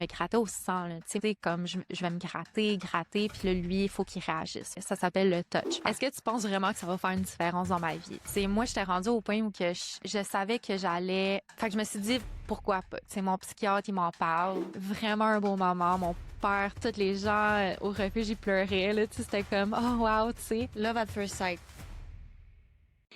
me grattais au sang, là. Tu sais, comme je vais me gratter, puis là, lui, il faut qu'il réagisse. Ça s'appelle le touch. Est-ce que tu penses vraiment que ça va faire une différence dans ma vie? Tu sais, moi, j'étais rendue au point où que je savais que j'allais... Fait que je me suis dit, pourquoi pas? Tu sais, mon psychiatre, il m'en parle. Vraiment un beau moment. Mon père, tous les gens au refuge, ils pleuraient, là. Tu sais, c'était comme, oh wow, tu sais. Love at first sight.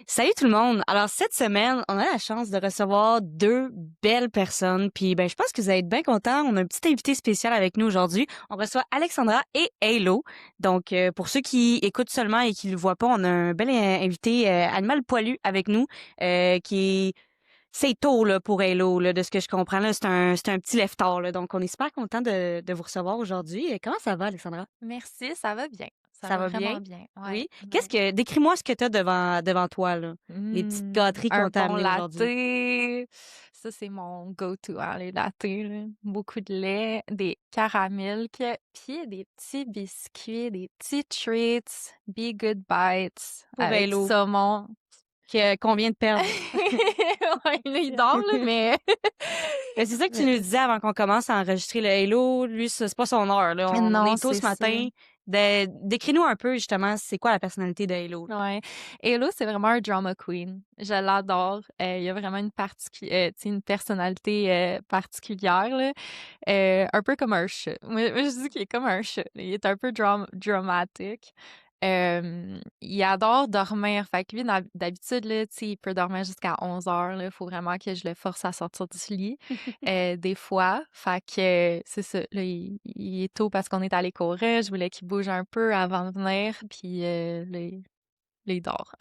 Salut tout le monde. Alors cette semaine, on a la chance de recevoir deux belles personnes. Puis je pense que vous allez être bien contents. On a un petit invité spécial avec nous aujourd'hui. On reçoit Alexandra et Halo. Donc pour ceux qui écoutent seulement et qui le voient pas, on a un bel invité animal poilu avec nous qui est c'est tôt là pour Halo là, de ce que je comprends là, c'est un petit lève-tard là. Donc on est super content de vous recevoir aujourd'hui. Comment ça va Alexandra? Merci, ça va bien. Ça Ça va va bien? vraiment bien. Ouais, Oui. ouais. Décris-moi ce que t'as devant toi, là. Les petites gâteries qu'on Un t'a bon amenées latte. aujourd'hui. Ça, c'est mon go-to, hein, les lattés, là. Beaucoup de lait, des caramels, puis des petits biscuits, des petits treats, Be Good Bites Pour avec Halo, saumon. qu'on vient de perdre. Ouais, là, il dort, là, mais... Mais c'est ça que tu mais nous disais avant qu'on commence à enregistrer le Halo. Lui, c'est pas son heure, là. On non, est tôt c'est ce ça. matin. Décris-nous un peu, justement, c'est quoi la personnalité de Halo, là? Ouais. Hello, c'est vraiment un drama queen. Je l'adore. Il y a vraiment tu sais, une personnalité particulière, là. Un peu comme un chat. Moi, je dis qu'il est comme un chat. Il est un peu dramatique. Il adore dormir. Fait que lui, d'habitude, là, tu sais, il peut dormir jusqu'à 11 heures. Il faut vraiment que je le force à sortir du lit. Des fois. Fait que c'est ça. Là, il est tôt parce qu'on est allé courir. Je voulais qu'il bouge un peu avant de venir. Puis là, il dort.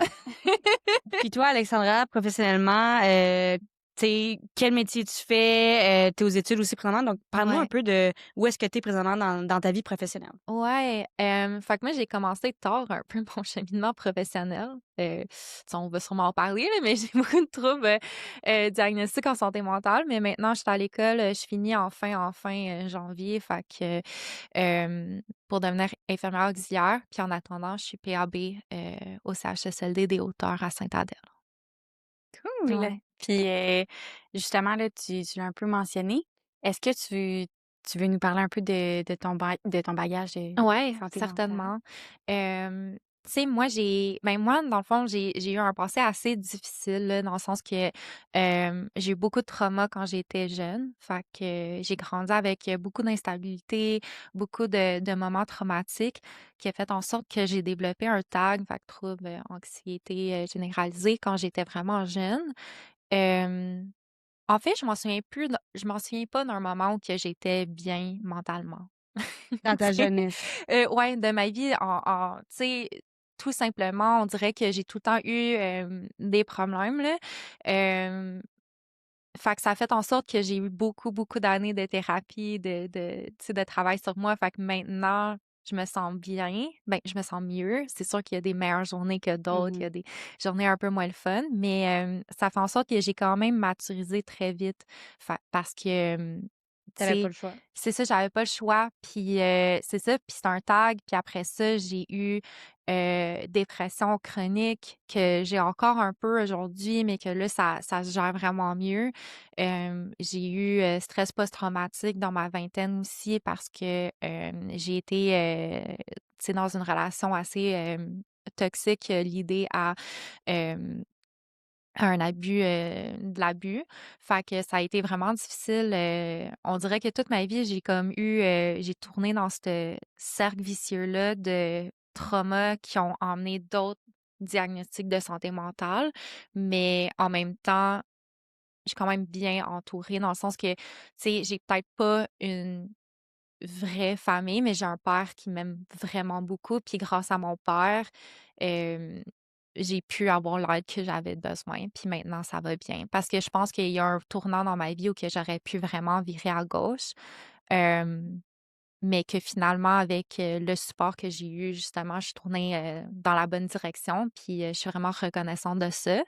Puis toi, Alexandra, professionnellement, tu sais, quel métier tu fais? T'es aux études aussi présentement, donc parle-nous un Ouais. peu de où est-ce que t'es présentement dans ta vie professionnelle. Ouais, fait que moi, j'ai commencé tard un peu mon cheminement professionnel. Tu on va sûrement en parler, là, mais j'ai beaucoup de troubles diagnostiques en santé mentale. Mais maintenant, je suis à l'école, je finis en fin janvier. Fait que pour devenir infirmière auxiliaire. Puis en attendant, je suis PAB au CHSLD des Hauteurs à Sainte-Adèle. Cool. Ouais. Puis justement, là, tu l'as un peu mentionné. Est-ce que tu veux nous parler un peu de ton bagage de Ouais, santé mentale? certainement. Tu sais, moi, dans le fond, j'ai eu un passé assez difficile, là, dans le sens que j'ai eu beaucoup de trauma quand j'étais jeune. Fait que j'ai grandi avec beaucoup d'instabilité, beaucoup de moments traumatiques qui a fait en sorte que j'ai développé un TAG, fait que trouble anxiété généralisée quand j'étais vraiment jeune. Euh, En fait, je m'en souviens pas d'un moment où que j'étais bien mentalement. Dans ta Tu sais? jeunesse. Ouais, de ma vie tu sais, tout simplement, on dirait que j'ai tout le temps eu, des problèmes, là. Hem, Fait que ça a fait en sorte que j'ai eu beaucoup, beaucoup d'années de thérapie, tu sais, de travail sur moi. Fait que maintenant, je me sens bien. Ben, je me sens mieux. C'est sûr qu'il y a des meilleures journées que d'autres. Il y Mhm. a des journées un peu moins le fun, mais ça fait en sorte que j'ai quand même maturisé très vite. Parce que, tu T'avais pas sais, le choix. c'est ça, j'avais pas le choix. Puis c'est ça, puis c'est un tag. Puis après ça, j'ai eu dépression chronique que j'ai encore un peu aujourd'hui, mais que là, ça se gère vraiment mieux. J'ai eu stress post-traumatique dans ma vingtaine aussi parce que j'ai été tu sais, dans une relation assez toxique liée à un abus, de l'abus. Fait que ça a été vraiment difficile. On dirait que toute ma vie, j'ai tourné dans ce cercle vicieux-là de traumas qui ont emmené d'autres diagnostics de santé mentale. Mais en même temps, je suis quand même bien entourée dans le sens que, tu sais, j'ai peut-être pas une vraie famille, mais j'ai un père qui m'aime vraiment beaucoup. Puis grâce à mon père, euh, j'ai pu avoir l'aide que j'avais besoin. Puis maintenant, ça va bien. Parce que je pense qu'il y a un tournant dans ma vie où que j'aurais pu vraiment virer à gauche. Euh, mais que finalement, avec le support que j'ai eu, justement, je suis tournée dans la bonne direction. Puis je suis vraiment reconnaissante de ça.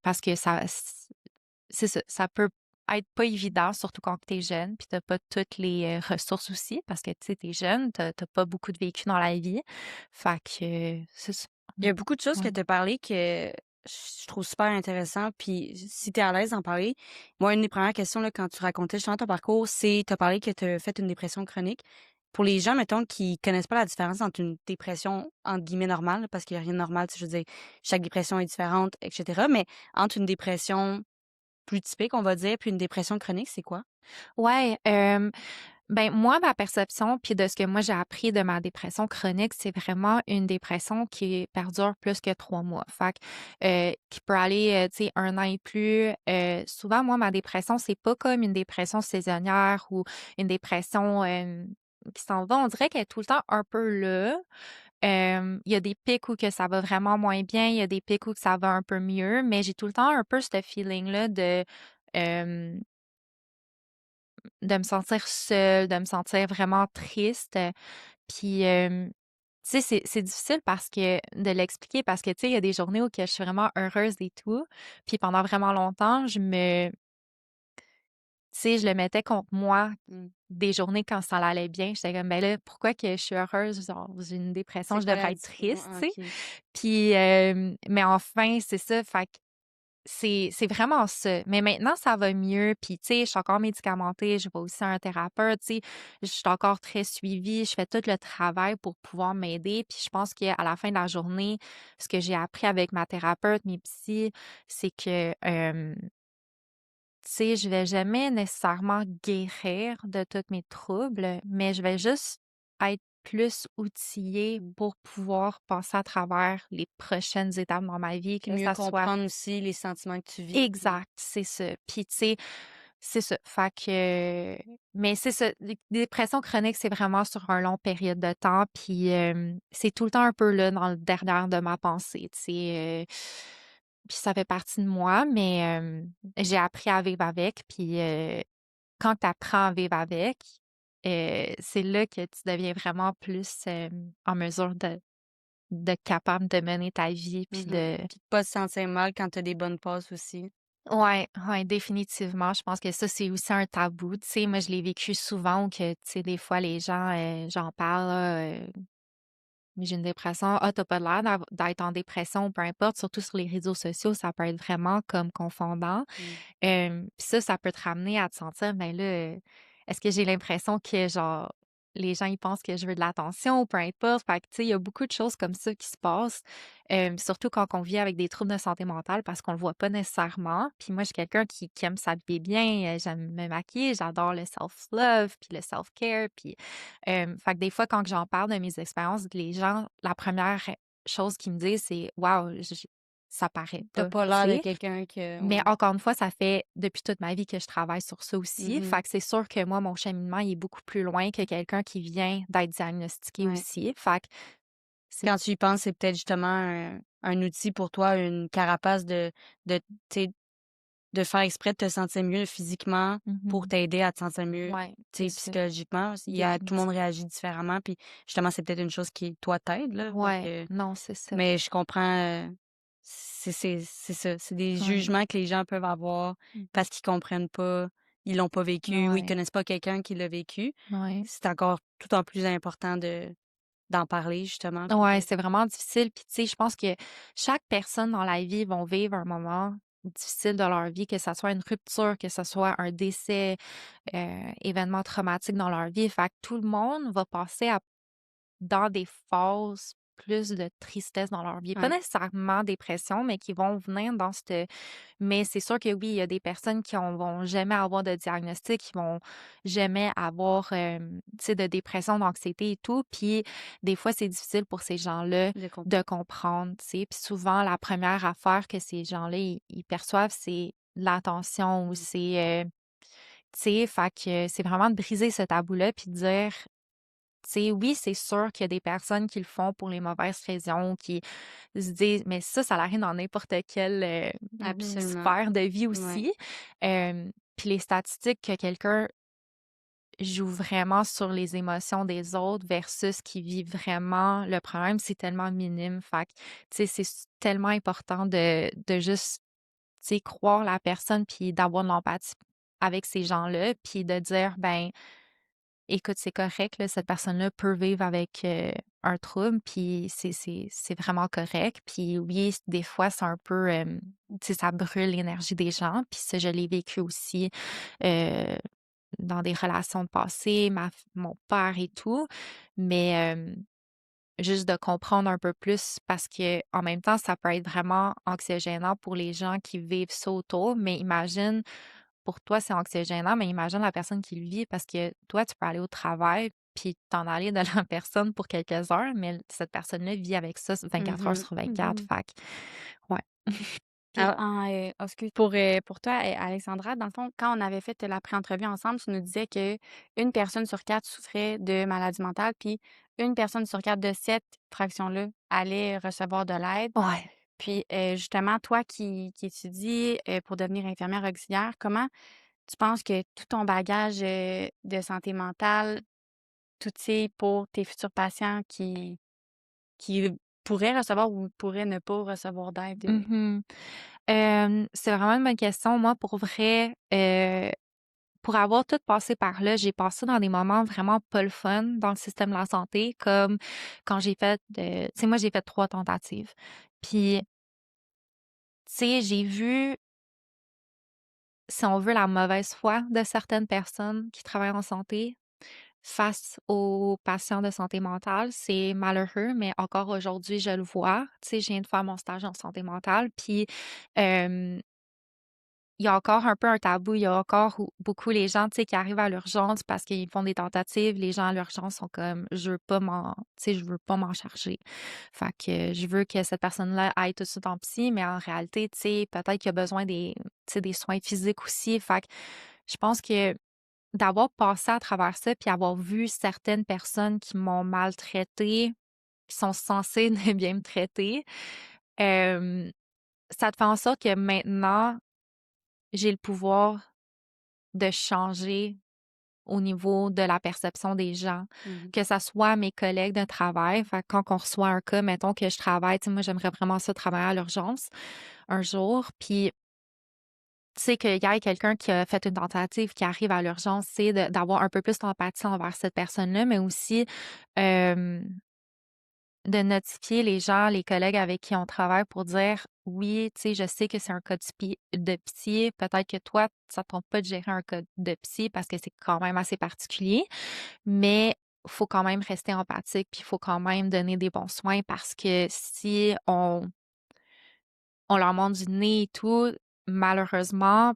Parce que c'est ça, ça peut être pas évident, surtout quand t'es jeune, puis t'as pas toutes les ressources aussi, parce que tu sais, t'es jeune, t'as pas beaucoup de vécu dans la vie. Fait que c'est ça. Il y a beaucoup de choses que Ouais. tu as parlé que je trouve super intéressant. Puis si tu es à l'aise d'en parler, moi, une des premières questions là, quand tu racontais justement ton parcours, c'est tu as parlé que tu as fait une dépression chronique. Pour les gens, mettons, qui connaissent pas la différence entre une dépression entre guillemets normale, parce qu'il n'y a rien de normal, tu sais, je veux dire, chaque dépression est différente, etc. Mais entre une dépression plus typique, on va dire, puis une dépression chronique, c'est quoi? Ouais, ben moi, ma perception, puis de ce que moi j'ai appris de ma dépression chronique, c'est vraiment une dépression qui perdure plus que 3 mois. Fait que, qui peut aller, tu sais, 1 an et plus. Souvent, moi, ma dépression, c'est pas comme une dépression saisonnière ou une dépression, qui s'en va. On dirait qu'elle est tout le temps un peu là. Il y a des pics où que ça va vraiment moins bien, il y a des pics où que ça va un peu mieux, mais j'ai tout le temps un peu ce feeling-là hem de me sentir seule, de me sentir vraiment triste, puis, tu sais, c'est difficile parce que de l'expliquer parce que, tu sais, il y a des journées où que je suis vraiment heureuse et tout, puis pendant vraiment longtemps, tu sais, je le mettais contre moi, Mmh. des journées quand ça allait bien. J'étais comme: «Ben là, pourquoi que je suis heureuse? Genre, j'ai une dépression, C'est je quoi devrais la être di triste», tu sais? OK. Puis, mais enfin, c'est ça, fait que c'est vraiment ça. Mais maintenant, ça va mieux, puis tu sais, je suis encore médicamentée, je vais aussi à un thérapeute, tu sais, je suis encore très suivie, je fais tout le travail pour pouvoir m'aider, puis je pense qu'à la fin de la journée, ce que j'ai appris avec ma thérapeute, mes psys, c'est que, tu sais, je vais jamais nécessairement guérir de tous mes troubles, mais je vais juste être plus outillée Mmh. pour pouvoir passer à travers les prochaines étapes dans ma vie, Puis que mieux ça soit comprendre aussi les sentiments que tu vis, puis exact, c'est ça. Puis tu sais, c'est ça. Fait que mais c'est ça, les dépressions chroniques, c'est vraiment sur un long période de temps, puis c'est tout le temps un peu là dans le derrière de ma pensée, tu sais, puis ça fait partie de moi, mais j'ai appris à vivre avec, puis quand tu apprends à vivre avec, c'est là que tu deviens vraiment plus, en mesure de capable de mener ta vie, puis mmh de puis de pas se sentir mal quand tu as des bonnes passes aussi. ouais, ouais, définitivement. Je pense que ça, c'est aussi un tabou. Tu sais, moi, je l'ai vécu souvent que, tu sais, des fois, les gens, j'en parle, là, j'ai une dépression. Ah, t'as pas l'air d'être en dépression, peu importe, surtout sur les réseaux sociaux, ça peut être vraiment comme confondant. Mmh. Puis ça peut te ramener à te sentir, ben là, est-ce que j'ai l'impression que genre les gens ils pensent que je veux de l'attention ou peu importe. Fait que tu sais, il y a beaucoup de choses comme ça qui se passent, surtout quand on vit avec des troubles de santé mentale parce qu'on le voit pas nécessairement. Puis moi, je suis quelqu'un qui aime s'habiller bien, j'aime me maquiller, j'adore le self-love, puis le self-care, puis fait que des fois quand que j'en parle de mes expériences, les gens, la première chose qu'ils me disent, c'est: «Waouh, ça paraît Tu pas», pas tu l'air de sais? quelqu'un que Mais ouais. encore une fois, ça fait depuis toute ma vie que je travaille sur ça aussi. Mmh. Fait que c'est sûr que moi, mon cheminement, il est beaucoup plus loin que quelqu'un qui vient d'être diagnostiqué Ouais. aussi. Fait que c'est Quand tu y penses, c'est peut-être justement un outil pour toi, une carapace de tu sais, de faire exprès de te sentir mieux physiquement pour mmh t'aider à te sentir mieux, ouais, tu c'est sais, ça, psychologiquement. Il y a tout le monde définitivement. réagit différemment, puis justement, c'est peut-être une chose qui, toi, t'aide, là, fait Ouais, que non, c'est ça. mais je comprends, c'est ça, c'est des Ouais. jugements que les gens peuvent avoir Mmh. parce qu'ils comprennent pas, ils l'ont pas vécu ou ils Ouais, connaissent pas quelqu'un qui l'a vécu. ouais. C'est encore tout en plus important d'en parler justement puis Ouais, de c'est vraiment difficile. Puis, tu sais, je pense que chaque personne dans la vie vont vivre un moment difficile de leur vie, que ça soit une rupture, que ce soit un décès, événement traumatique dans leur vie. Fait que tout le monde va passer dans des phases plus de tristesse dans leur vie. Pas ouais, nécessairement dépression, mais qui vont venir dans cette mais c'est sûr que oui, il y a des personnes qui vont jamais avoir de diagnostic, qui vont jamais avoir, tu sais, de dépression, d'anxiété et tout. Puis des fois, c'est difficile pour ces gens-là de comprendre. de comprendre, tu sais. Puis souvent, la première affaire que ces gens-là, ils perçoivent, c'est l'attention ou c'est, tu sais, fait que c'est vraiment de briser ce tabou-là puis de dire tu sais, oui, c'est sûr qu'il y a des personnes qui le font pour les mauvaises raisons, qui se disent mais ça arrive dans n'importe quelle, Absolument. sphère de vie Ouais. aussi. Puis les statistiques que quelqu'un joue vraiment sur les émotions des autres versus qui vit vraiment le problème, c'est tellement minime. Fait que, tu sais, c'est tellement important de juste, tu sais, croire la personne puis d'avoir de l'empathie avec ces gens-là, puis de dire, ben écoute, c'est correct, là, cette personne-là peut vivre avec un trouble, puis c'est vraiment correct. Puis oui, des fois, c'est un peu, tu sais, ça brûle l'énergie des gens. Puis ça, je l'ai vécu aussi euh, dans des relations de passé, mon père et tout. Mais juste de comprendre un peu plus parce que en même temps, ça peut être vraiment anxiogénant pour les gens qui vivent ça autour. Mais imagine, pour toi, c'est anxiogénant, mais imagine la personne qui le vit parce que toi, tu peux aller au travail puis t'en aller de la personne pour quelques heures, mais cette personne-là vit avec ça 24 heures Mhm, sur 24. mhm. Fait que, ouais. Puis, Excuse, pour toi, Alexandra, dans le fond, quand on avait fait la pré-entrevue ensemble, tu nous disais que une personne sur 4 souffrait de maladie mentale, puis une personne sur 4 de cette fraction-là allait recevoir de l'aide. Ouais. Puis, justement, toi qui étudies pour devenir infirmière auxiliaire, comment tu penses que tout ton bagage de santé mentale, tout c'est pour tes futurs patients qui pourraient recevoir ou pourraient ne pas recevoir d'aide? Mhm. C'est vraiment une bonne question. Moi, pour vrai, pour avoir tout passé par là, j'ai passé dans des moments vraiment pas le fun dans le système de la santé, comme quand j'ai fait, tu sais, moi, j'ai fait 3 tentatives. Puis, tu sais, j'ai vu, si on veut, la mauvaise foi de certaines personnes qui travaillent en santé face aux patients de santé mentale. C'est malheureux, mais encore aujourd'hui, je le vois. Tu sais, je viens de faire mon stage en santé mentale, puis euh, il y a encore un peu un tabou. Il y a encore beaucoup les gens, tu sais, qui arrivent à l'urgence parce qu'ils font des tentatives. Les gens à l'urgence sont comme, je veux pas tu sais, je veux pas m'en charger. Fait que je veux que cette personne-là aille tout de suite en psy, mais en réalité, tu sais, peut-être qu'il y a besoin tu sais, des soins physiques aussi. Fait que je pense que d'avoir passé à travers ça puis avoir vu certaines personnes qui m'ont maltraitée, qui sont censées de bien me traiter, euh, ça te fait en sorte que maintenant, j'ai le pouvoir de changer au niveau de la perception des gens, Mhm. que ça soit mes collègues de travail. Fait que quand on reçoit un cas, mettons que je travaille, tu sais, moi, j'aimerais vraiment ça travailler à l'urgence un jour. Puis, tu sais, qu'il y ait quelqu'un qui a fait une tentative qui arrive à l'urgence, c'est d'avoir un peu plus d'empathie envers cette personne-là, mais aussi euh, de notifier les gens, les collègues avec qui on travaille pour dire oui, tu sais, je sais que c'est un cas de psy. Peut-être que toi, ça ne tente pas de gérer un cas de psy parce que c'est quand même assez particulier, mais faut quand même rester empathique puis il faut quand même donner des bons soins parce que si on leur montre du nez et tout, malheureusement,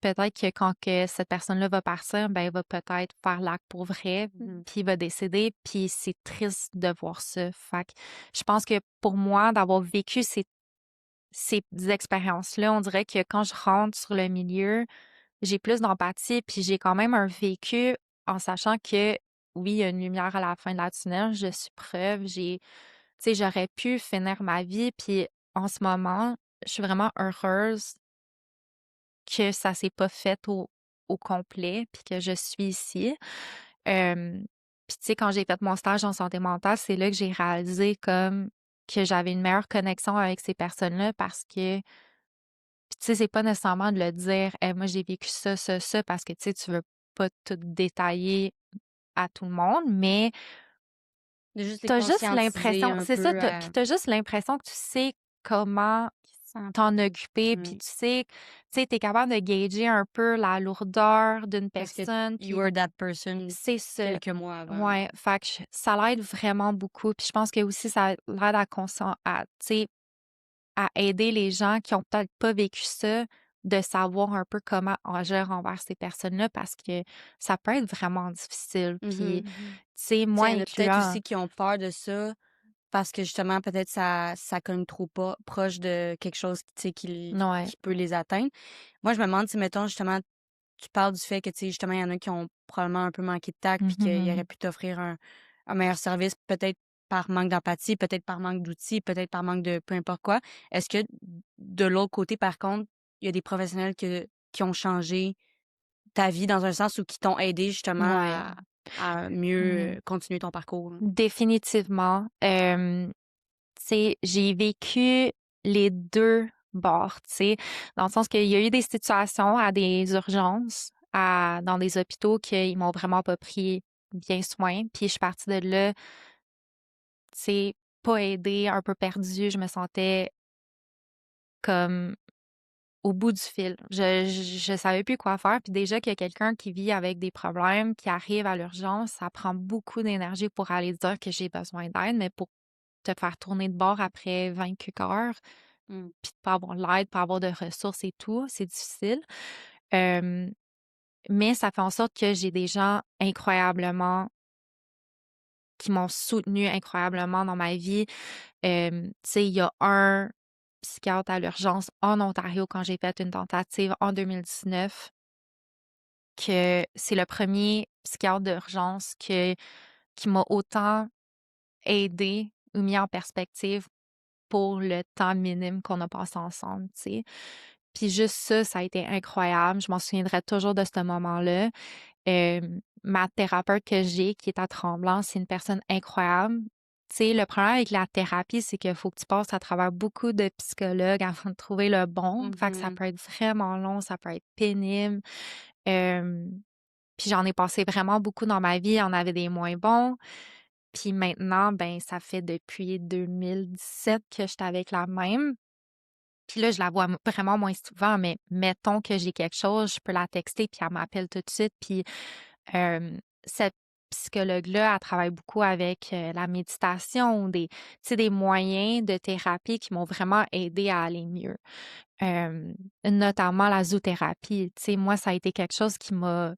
peut-être que quand que cette personne-là va partir, ben, elle va peut-être faire l'acte pour vrai, Mhm. puis il va décéder, puis c'est triste de voir ça. Fait que je pense que pour moi, d'avoir vécu ces expériences-là, on dirait que quand je rentre sur le milieu, j'ai plus d'empathie, puis j'ai quand même un vécu en sachant que oui, il y a une lumière à la fin de la tunnel, je suis preuve, tu sais, j'aurais pu finir ma vie, puis en ce moment, je suis vraiment heureuse que ça s'est pas fait au complet, puis que je suis ici. Euh, puis tu sais, quand j'ai fait mon stage en santé mentale, c'est là que j'ai réalisé comme que j'avais une meilleure connexion avec ces personnes-là parce que, puis tu sais, c'est pas nécessairement de le dire, moi j'ai vécu ça, ça, ça, parce que tu sais, tu veux pas tout détailler à tout le monde, mais De juste les t'as juste conscientiser l'impression, un c'est ça, peu puis à t'as juste l'impression que tu sais comment qui se sent t'en occuper, puis oui, tu sais, t'es capable de gager un peu la lourdeur d'une parce que personne, you puis were that person c'est ça. quelques mois avant. Ouais, fait que ça l'aide vraiment beaucoup. Puis je pense que aussi ça l'aide tu sais, à aider les gens qui ont peut-être pas vécu ça, de savoir un peu comment agir envers ces personnes-là parce que ça peut être vraiment difficile. Puis, Mhm. tu sais, Tu sais, moi il y en a peut-être incluant, aussi qui ont peur de ça parce que justement, peut-être ça cogne trop pas proche de quelque chose, tu sais, ouais, qui peut les atteindre. Moi, je me demande si, mettons, justement, tu parles du fait que, tu sais, justement, il y en a qui ont probablement un peu manqué de tact puis qu'ils auraient mhm, pu t'offrir un meilleur service, peut-être par manque d'empathie, peut-être par manque d'outils, peut-être par manque de peu importe quoi. Est-ce que de l'autre côté, par contre, il y a des professionnels qui ont changé ta vie dans un sens ou qui t'ont aidé justement ouais. à mieux Mhm. continuer ton parcours, là? Définitivement. Tu sais, j'ai vécu les deux bords, tu sais, dans le sens qu'il y a eu des situations à des urgences, dans des hôpitaux qu'ils m'ont vraiment pas pris bien soin. Puis je suis partie de là, tu sais, pas aidée, un peu perdue. Je me sentais comme au bout du fil. Je savais plus quoi faire. Puis déjà qu'il y a quelqu'un qui vit avec des problèmes, qui arrive à l'urgence, ça prend beaucoup d'énergie pour aller dire que j'ai besoin d'aide, mais pour te faire tourner de bord après 20 quelques heures, Mmh. puis de pas avoir l'aide, pas avoir de ressources et tout, c'est difficile. Euh, mais ça fait en sorte que j'ai des gens incroyablement qui m'ont soutenue incroyablement dans ma vie. Tu sais, il y a un psychiatre à l'urgence en Ontario quand j'ai fait une tentative en 2019 que c'est le premier psychiatre d'urgence qui m'a autant aidé ou mis en perspective pour le temps minime qu'on a passé ensemble, tu sais. Puis juste ça, ça a été incroyable. Je m'en souviendrai toujours de ce moment-là. Ma thérapeute que j'ai, qui est à Tremblant, c'est une personne incroyable. Tu sais, le problème avec la thérapie, c'est qu'il faut que tu passes à travers beaucoup de psychologues avant de trouver le bon. Fait que ça Mmh. peut être vraiment long, ça peut être pénible. Euh, puis j'en ai passé vraiment beaucoup dans ma vie. Il y en avait des moins bons. Puis maintenant, ben, ça fait depuis 2017 que je suis avec la même. Puis là, je la vois vraiment moins souvent, mais mettons que j'ai quelque chose, je peux la texter, puis elle m'appelle tout de suite. Puis cette psychologue-là, elle travaille beaucoup avec la méditation, tu sais, des moyens de thérapie qui m'ont vraiment aidé à aller mieux. Notamment la zoothérapie. Tu sais, moi, ça a été quelque chose qui m'a,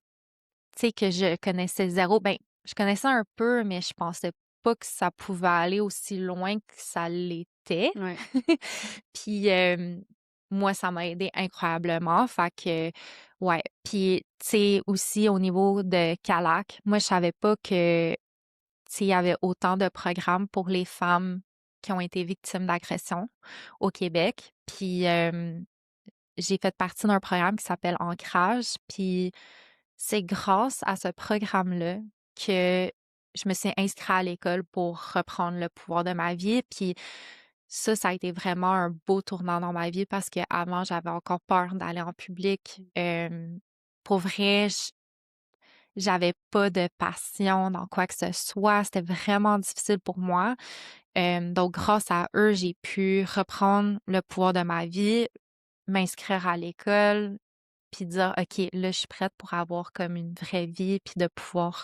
tu sais, que je connaissais zéro. Ben, je connaissais un peu, mais je pensais pas que ça pouvait aller aussi loin que ça l'était. Ouais. Puis moi, ça m'a aidé incroyablement. Fait que, ouais. Puis, tu sais, aussi au niveau de Calac, moi, je savais pas que, tu sais, il y avait autant de programmes pour les femmes qui ont été victimes d'agression au Québec. Puis, j'ai fait partie d'un programme qui s'appelle Ancrage. Puis, c'est grâce à ce programme-là que je me suis inscrite à l'école pour reprendre le pouvoir de ma vie. Puis ça a été vraiment un beau tournant dans ma vie parce qu'avant, j'avais encore peur d'aller en public. Pour vrai, j'avais pas de passion dans quoi que ce soit. C'était vraiment difficile pour moi. Donc, grâce à eux, j'ai pu reprendre le pouvoir de ma vie, m'inscrire à l'école, puis dire, OK, là, je suis prête pour avoir comme une vraie vie, puis de pouvoir,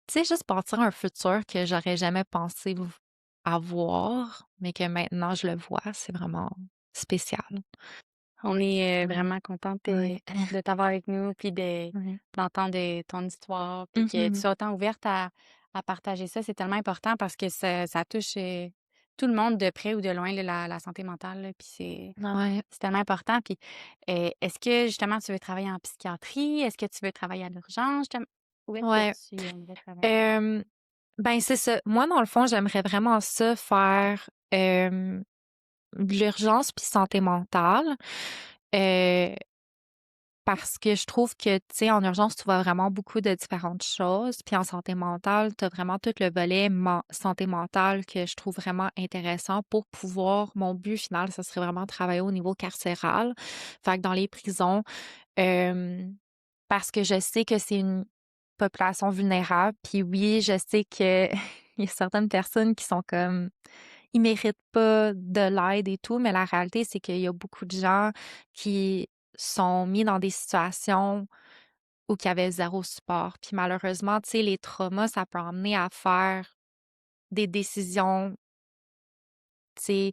tu sais, juste bâtir un futur que j'aurais jamais pensé avoir, mais que maintenant je le vois. C'est vraiment spécial. On est Ouais. vraiment contente Ouais. de t'avoir avec nous, puis Ouais. d'entendre ton histoire, puis que tu Mhm. sois autant ouverte à partager ça. C'est tellement important parce que ça touche tout le monde de près ou de loin, là, la santé mentale, là, puis Ouais. c'est tellement important. Puis est-ce que justement tu veux travailler en psychiatrie? Est-ce que tu veux travailler à l'urgence? Où est-ce que Ouais. tu aimerais travailler? Euh, ben, c'est ça. Moi, dans le fond, j'aimerais vraiment ça faire de l'urgence puis santé mentale. Euh, Parce que je trouve que, tu sais, en urgence, tu vois vraiment beaucoup de différentes choses. Puis en santé mentale, tu as vraiment tout le volet santé mentale que je trouve vraiment intéressant pour pouvoir, mon but final, ça serait vraiment de travailler au niveau carcéral. Fait que dans les prisons, euh, parce que je sais que c'est une population vulnérable. Puis oui, je sais que il y a certaines personnes qui sont comme, ils méritent pas de l'aide et tout, mais la réalité, c'est qu'il y a beaucoup de gens qui sont mis dans des situations où il y avait zéro support. Puis malheureusement, tu sais, les traumas, ça peut emmener à faire des décisions, tu sais,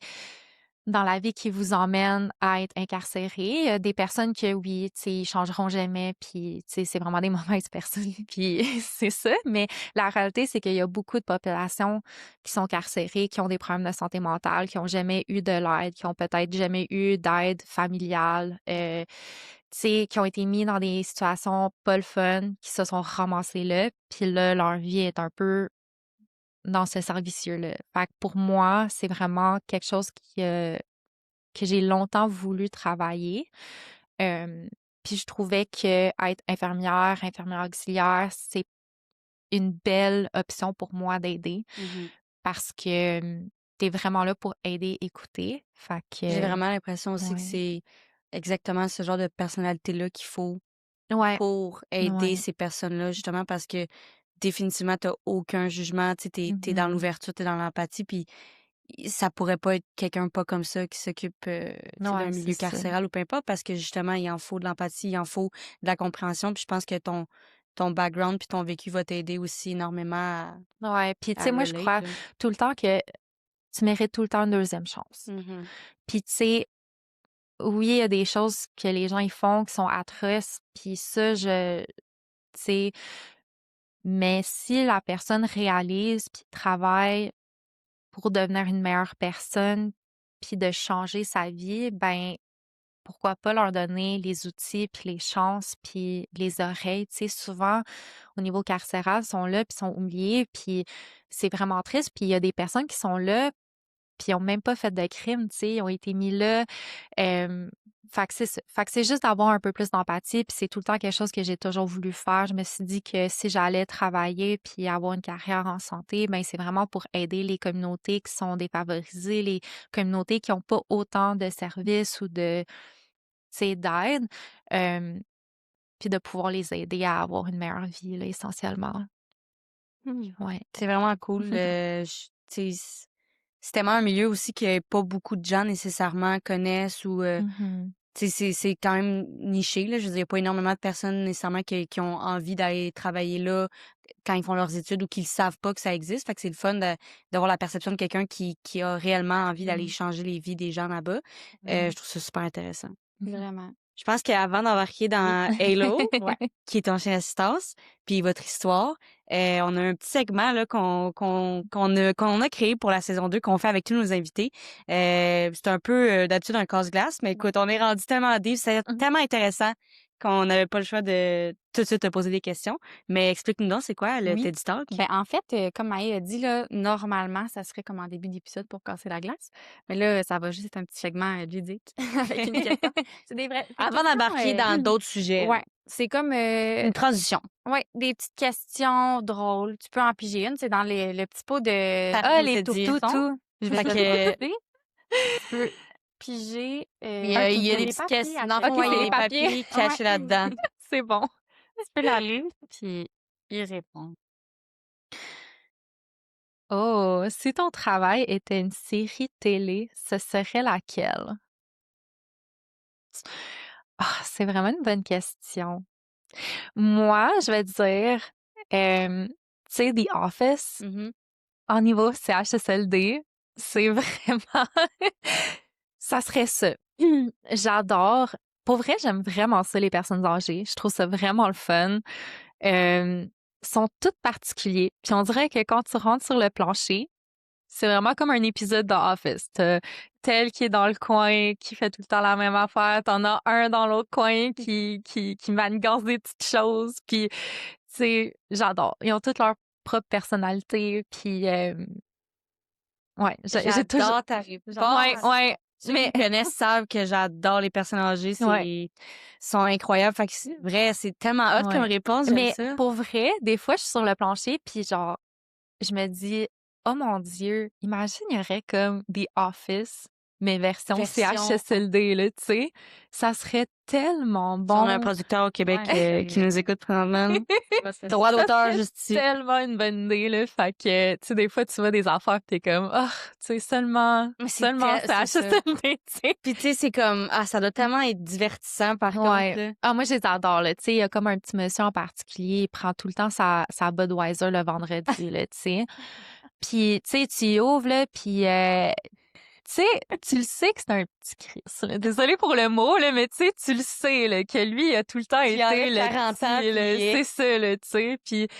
dans la vie qui vous emmènent à être incarcéré. Des personnes que, oui, tu sais, ils changeront jamais, puis, tu sais, c'est vraiment des mauvaises personnes, puis c'est ça. Mais la réalité, c'est qu'il y a beaucoup de populations qui sont carcérées, qui ont des problèmes de santé mentale, qui ont jamais eu de l'aide, qui ont peut-être jamais eu d'aide familiale, tu sais, qui ont été mis dans des situations pas le fun, qui se sont ramassés là, puis là, leur vie est un peu dans ce cercle vicieux-là. Fait que pour moi, c'est vraiment quelque chose que j'ai longtemps voulu travailler. Euh, Puis je trouvais que être infirmière auxiliaire, c'est une belle option pour moi d'aider Mhm. parce que t'es vraiment là pour aider, écouter. Fait J'ai que, vraiment l'impression aussi que ouais. c'est exactement ce genre de personnalité-là qu'il faut Ouais, pour aider ouais. ces personnes-là, justement parce que définitivement, t'as aucun jugement, tu sais, t'es dans l'ouverture, t'es dans l'empathie, puis ça pourrait pas être quelqu'un pas comme ça qui s'occupe, tu sais, d'un Ouais, c'est milieu ça. carcéral ou peu importe, parce que justement, il en faut de l'empathie, il en faut de la compréhension, puis je pense que ton background puis ton vécu va t'aider aussi énormément Ouais, puis tu à sais, moi, je relate, crois là. tout le temps que tu mérites tout le temps une deuxième chance. Mhm. Puis tu sais, oui, il y a des choses que les gens ils font qui sont atroces, puis ça, tu sais, mais si la personne réalise puis travaille pour devenir une meilleure personne puis de changer sa vie, ben pourquoi pas leur donner les outils puis les chances puis les oreilles, tu sais, souvent au niveau carcéral, ils sont là puis sont oubliés puis c'est vraiment triste puis il y a des personnes qui sont là puis ils ont même pas fait de crime, tu sais, ils ont été mis là. Fait que c'est ça. Fait que c'est juste d'avoir un peu plus d'empathie, puis c'est tout le temps quelque chose que j'ai toujours voulu faire. Je me suis dit que si j'allais travailler puis avoir une carrière en santé, ben c'est vraiment pour aider les communautés qui sont défavorisées, les communautés qui ont pas autant de services ou de, tu sais, d'aide, puis de pouvoir les aider à avoir une meilleure vie, là, essentiellement. Ouais. C'est vraiment cool. Tu sais, c'est tellement un milieu aussi que pas beaucoup de gens nécessairement connaissent ou Mhm. tu sais, c'est quand même niché, là. Je veux dire, il y a pas énormément de personnes nécessairement qui ont envie d'aller travailler là quand ils font leurs études ou qui ne savent pas que ça existe. Fait que c'est le fun d'avoir la perception de quelqu'un qui a réellement envie d'aller Mhm. changer les vies des gens là-bas. Je trouve ça super intéressant. Vraiment. Je pense qu'avant d'embarquer Oui. dans Halo, Ouais. qui est ton chien d'assistance, puis votre histoire, on a un petit segment là qu'on a créé pour la saison 2 qu'on fait avec tous nos invités. C'est un peu d'habitude un casse-glace, mais écoute, on est rendu tellement deep, c'est tellement intéressant qu'on n'avait pas le choix de tout de suite te poser des questions. Mais explique-nous donc, c'est quoi le Oui. TED Talk? Ben, en fait, comme Maë a dit, là, normalement, ça serait comme en début d'épisode pour casser la glace. Mais là, ça va juste être un petit segment ludique avec une question. C'est des vrais. Des Avant questions, d'embarquer dans d'autres sujets, ouais. C'est comme une transition. ouais, des petites questions drôles. Tu peux en piger une. C'est dans le petit pot de Ça Ah, nous les a dit. toutous. Je vais Fait te que l'écouter. tu peux piger il y a des les petites papiers questions. à Dans le chaque fond, OK, ouais, il c'est y a les des fois. papiers. papiers Ouais. cachés là-dedans. C'est bon. Tu peux la lire puis y répondre. Oh, si ton travail était une série télé, ce serait laquelle? Ah, c'est vraiment une bonne question. Moi, je vais dire, tu sais, The Office, Mhm. en niveau CHSLD, c'est vraiment, ça serait ça. J'adore. Pour vrai, j'aime vraiment ça, les personnes âgées. Je trouve ça vraiment le fun. Euh, sont toutes particuliers. Puis on dirait que quand tu rentres sur le plancher, c'est vraiment comme un épisode de Office. T'as tel qui est dans le coin, qui fait tout le temps la même affaire. T'en as un dans l'autre coin qui manigance des petites choses. Puis, tu sais, j'adore. Ils ont toutes leur propre personnalité. Puis, ouais, j'ai toujours... J'adore ta réponse. Ouais. Ceux Mais, qui me connaissent savent que j'adore les personnes âgées. ouais, Sont incroyables. Fait que c'est vrai, c'est tellement hot comme ouais. réponse. J'aime Mais ça. pour vrai, des fois, je suis sur le plancher, puis genre, je me dis, oh mon Dieu, imagine, il y aurait comme The Office, mais version Version. CHSLD, là, tu sais. Ça serait tellement Si on a un bon. producteur au Québec Ouais, qui nous écoute présentement, droit Ça d'auteur serait juste ici. tellement une bonne idée, là. Fait que, tu sais, des fois, tu vois des affaires pis t'es comme, oh, tu sais, seulement Mais c'est ça. CHSLD, tu sais. Puis tu sais, c'est comme ça doit tellement être divertissant par contre. Ouais. Là. Ah, moi, je les adore, là. Tu sais, il y a comme un petit monsieur en particulier, il prend tout le temps sa Budweiser le vendredi, là, tu sais. Puis, tu sais, tu y ouvres, là, puis tu sais, tu le sais que c'est un petit Chris, là. Désolée pour le mot, là, mais tu sais, tu le sais, là, que lui, il a tout le temps Puis il aurait été le 40 ans, petit, là. puis C'est ça, là, tu sais. Puis, tu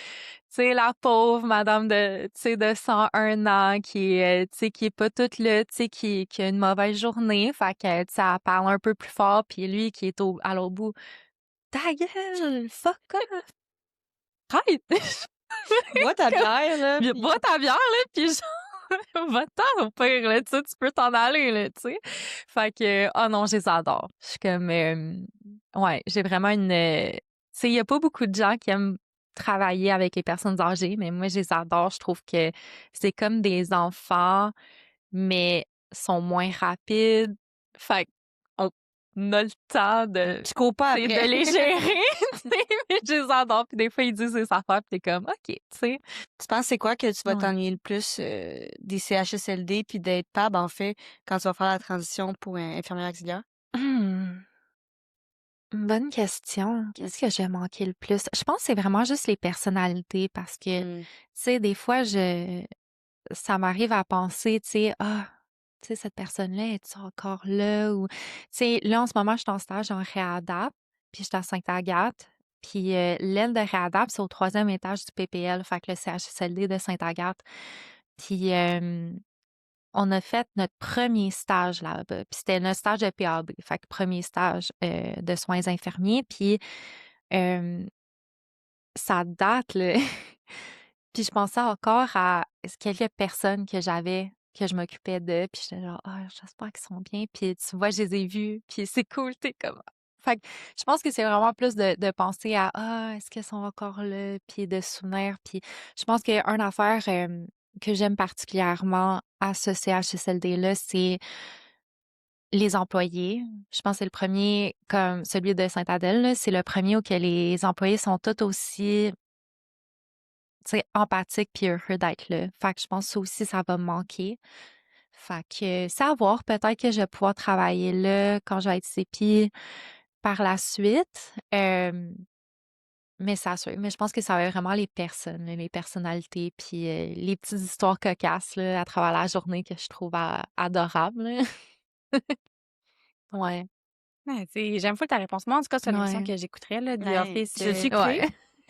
sais, la pauvre madame de, tu sais, de 101 ans qui est, tu sais, qui est pas toute là, tu sais, qui a une mauvaise journée. Fait que, tu sais, elle parle un peu plus fort, puis lui qui est à l'autre bout. Ta gueule, fuck off. Arrête! bois ta bière, là. Puis, Puis... bois ta bière, là, puis genre, va-t'en au pire, là, tu peux t'en aller, là, tu sais. Fait que, oh non, je les adore. Je suis comme, ouais, j'ai vraiment une... tu sais, il y a pas beaucoup de gens qui aiment travailler avec les personnes âgées, mais moi, je les adore. Je trouve que c'est comme des enfants, mais sont moins rapides. Fait que a le temps de, Tu cours pas tu sais, après. de les gérer, tu sais, mais je les adore. Puis des fois, ils disent des affaires, puis t'es comme, OK, tu sais. Tu penses c'est quoi que tu vas Ouais. t'ennuyer le plus des CHSLD puis d'être PAB, en fait, quand tu vas faire la transition pour infirmière auxiliaire? Hum, bonne question. Qu'est-ce que j'ai manqué le plus? Je pense que c'est vraiment juste les personnalités parce que, tu sais, des fois, ça m'arrive à penser, tu sais, ah, tu sais, cette personne-là, est-tu encore là? Ou, tu sais, là, en ce moment, je suis en stage en réadap, puis je suis à Sainte-Agathe. Puis l'aile de réadap, c'est au 3e étage du PPL, fait que le CHSLD de Sainte-Agathe. Puis on a fait notre premier stage là-bas. Puis c'était notre stage de PAB, fait que premier stage de soins infirmiers. Puis euh, ça date, là. Puis je pensais encore à quelques personnes que j'avais, que je m'occupais de, puis j'étais genre: «Ah, j'espère qu'ils sont bien», puis tu vois, je les ai vus, puis c'est cool, tu comme fait que je pense que c'est vraiment plus de penser à: «Ah, est-ce qu'ils sont encore là?» puis de se souvenir, puis je pense qu'il y a une affaire, que j'aime particulièrement à ce CHSLD-là, c'est les employés. Je pense que c'est le premier, comme celui de Sainte-Adèle, là, c'est le premier où que les employés sont tous aussi, tu sais, empathiques puis heureux d'être là. Fait que je pense que ça aussi, ça va me manquer. Fait que c'est à voir. Peut-être que je vais pouvoir travailler là quand je vais être CPI par la suite. Mais ça, mais je pense que ça va être vraiment les personnes, là, les personnalités, puis les petites histoires cocasses là, à travers la journée que je trouve adorables, là. Ouais, Ouais, tu sais, j'aime full ta réponse. Moi, en tout cas, c'est une émission ouais, que j'écouterais, là, The Ouais. Office. Tu l'as-tu écouté? ouais.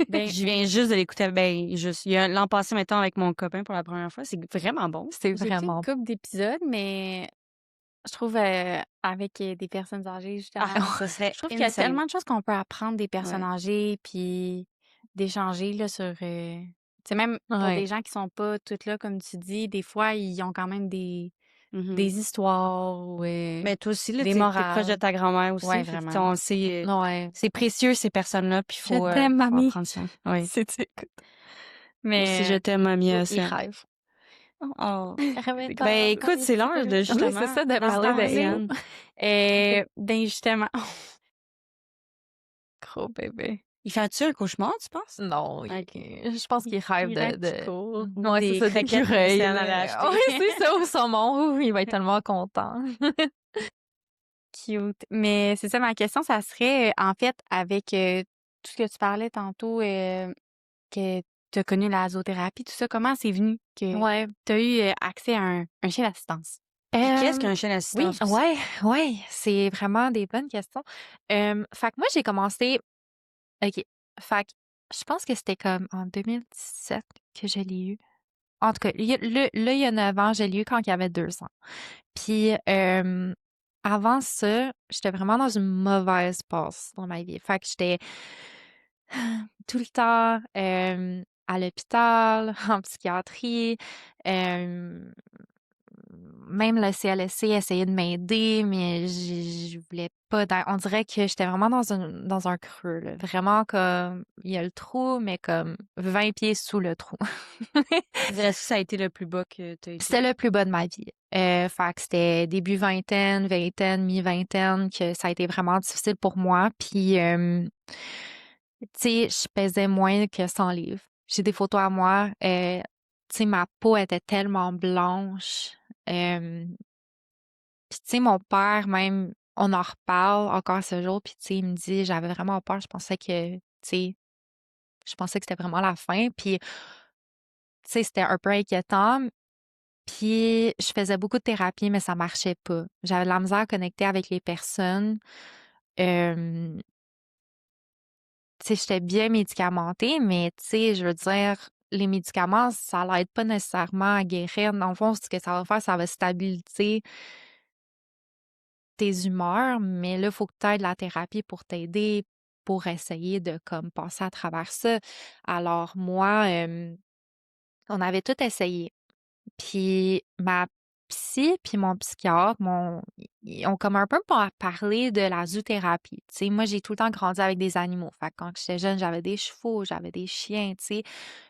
Ben, Je viens juste de l'écouter. Ben, juste, il y a l'an passé, maintenant, avec mon copain pour la première fois. C'est vraiment bon. C'est j'ai écouté une vraiment. couple d'épisodes, mais je trouve avec des personnes âgées, Ah, justement, ça serait je trouve qu'il y a insane. tellement de choses qu'on peut apprendre des personnes Ouais. âgées, puis d'échanger là, sur... tu sais, même pour Ouais. des gens qui sont pas toutes là, comme tu dis, des fois, ils ont quand même Mhm. des histoires ou Mais toi aussi, là, des t'es proche de morales. ta grand-mère aussi. Ouais, Fait que, vraiment. Ouais. c'est précieux, ces personnes-là, puis Je t'aime, faut en mamie. prendre soin. Oui. Si tu écoutes. Moi aussi, je Mais t'aime, mamie Il Océane. rêve. Oh. Reviens-t'en, Ben, écoute, oui, c'est l'heure de, oui, c'est justement, ça, de vas-y parler donc, de Océane. ben justement, gros bébé. Il fait-tu un cauchemar, tu penses? Non, Ok. je pense qu'il rêve Il rêve qu'il court. ouais, c'est Des ça, croquettes d'écureuil, qu'Océane avait là. achetées. Ouais, c'est ça, au saumon. Oui, il va être tellement content. Cute. Mais c'est ça, ma question, ça serait, en fait, avec tout ce que tu parlais tantôt, que tu as connu la zoothérapie, tout ça, comment c'est venu que Ouais. tu as eu accès à un chien d'assistance? Puis qu'est-ce Euh, qu'un chien Oui. d'assistance aussi? ouais, ouais, c'est vraiment des bonnes questions. Fait que moi, j'ai commencé, OK, fait que je pense que c'était comme en 2017 que je l'ai eu. En tout cas, il y a 9 ans, je l'ai eu quand il y avait 2 ans. Puis avant ça, j'étais vraiment dans une mauvaise passe dans ma vie. Fait que j'étais tout le temps à l'hôpital, en psychiatrie. euh, Même le CLSC essayait de m'aider, mais je voulais pas. On dirait que j'étais vraiment dans un creux, là. Vraiment comme, il y a le trou, mais comme 20 pieds sous le trou. Dirais-tu que ça a été le plus bas que tu as été? C'était le plus bas de ma vie. Fait que c'était début vingtaine, mi-vingtaine, que ça a été vraiment difficile pour moi. Puis, tu sais, je pesais moins que 100 livres. J'ai des photos à moi. Tu sais, ma peau était tellement blanche. Puis, tu sais, mon père, même, on en reparle encore ce jour. Puis, tu sais, il me dit, j'avais vraiment peur. Je pensais que, tu sais, je pensais que c'était vraiment la fin. Puis, tu sais, c'était un peu inquiétant. Puis, je faisais beaucoup de thérapie, mais ça marchait pas. J'avais de la misère à connecter avec les personnes. Euh, Tu sais, j'étais bien médicamentée, mais tu sais, je veux dire, les médicaments, ça l'aide pas nécessairement à guérir. Dans le fond, ce que ça va faire, ça va stabiliser tes humeurs, mais là, il faut que tu aies de la thérapie pour t'aider, pour essayer de comme passer à travers ça. Alors moi, on avait tout essayé. Puis ma psy puis mon psychiatre, ils ont comme un peu parlé de la zoothérapie. Tu sais, moi, j'ai tout le temps grandi avec des animaux. Fait que quand j'étais jeune, j'avais des chevaux, j'avais des chiens, tu sais.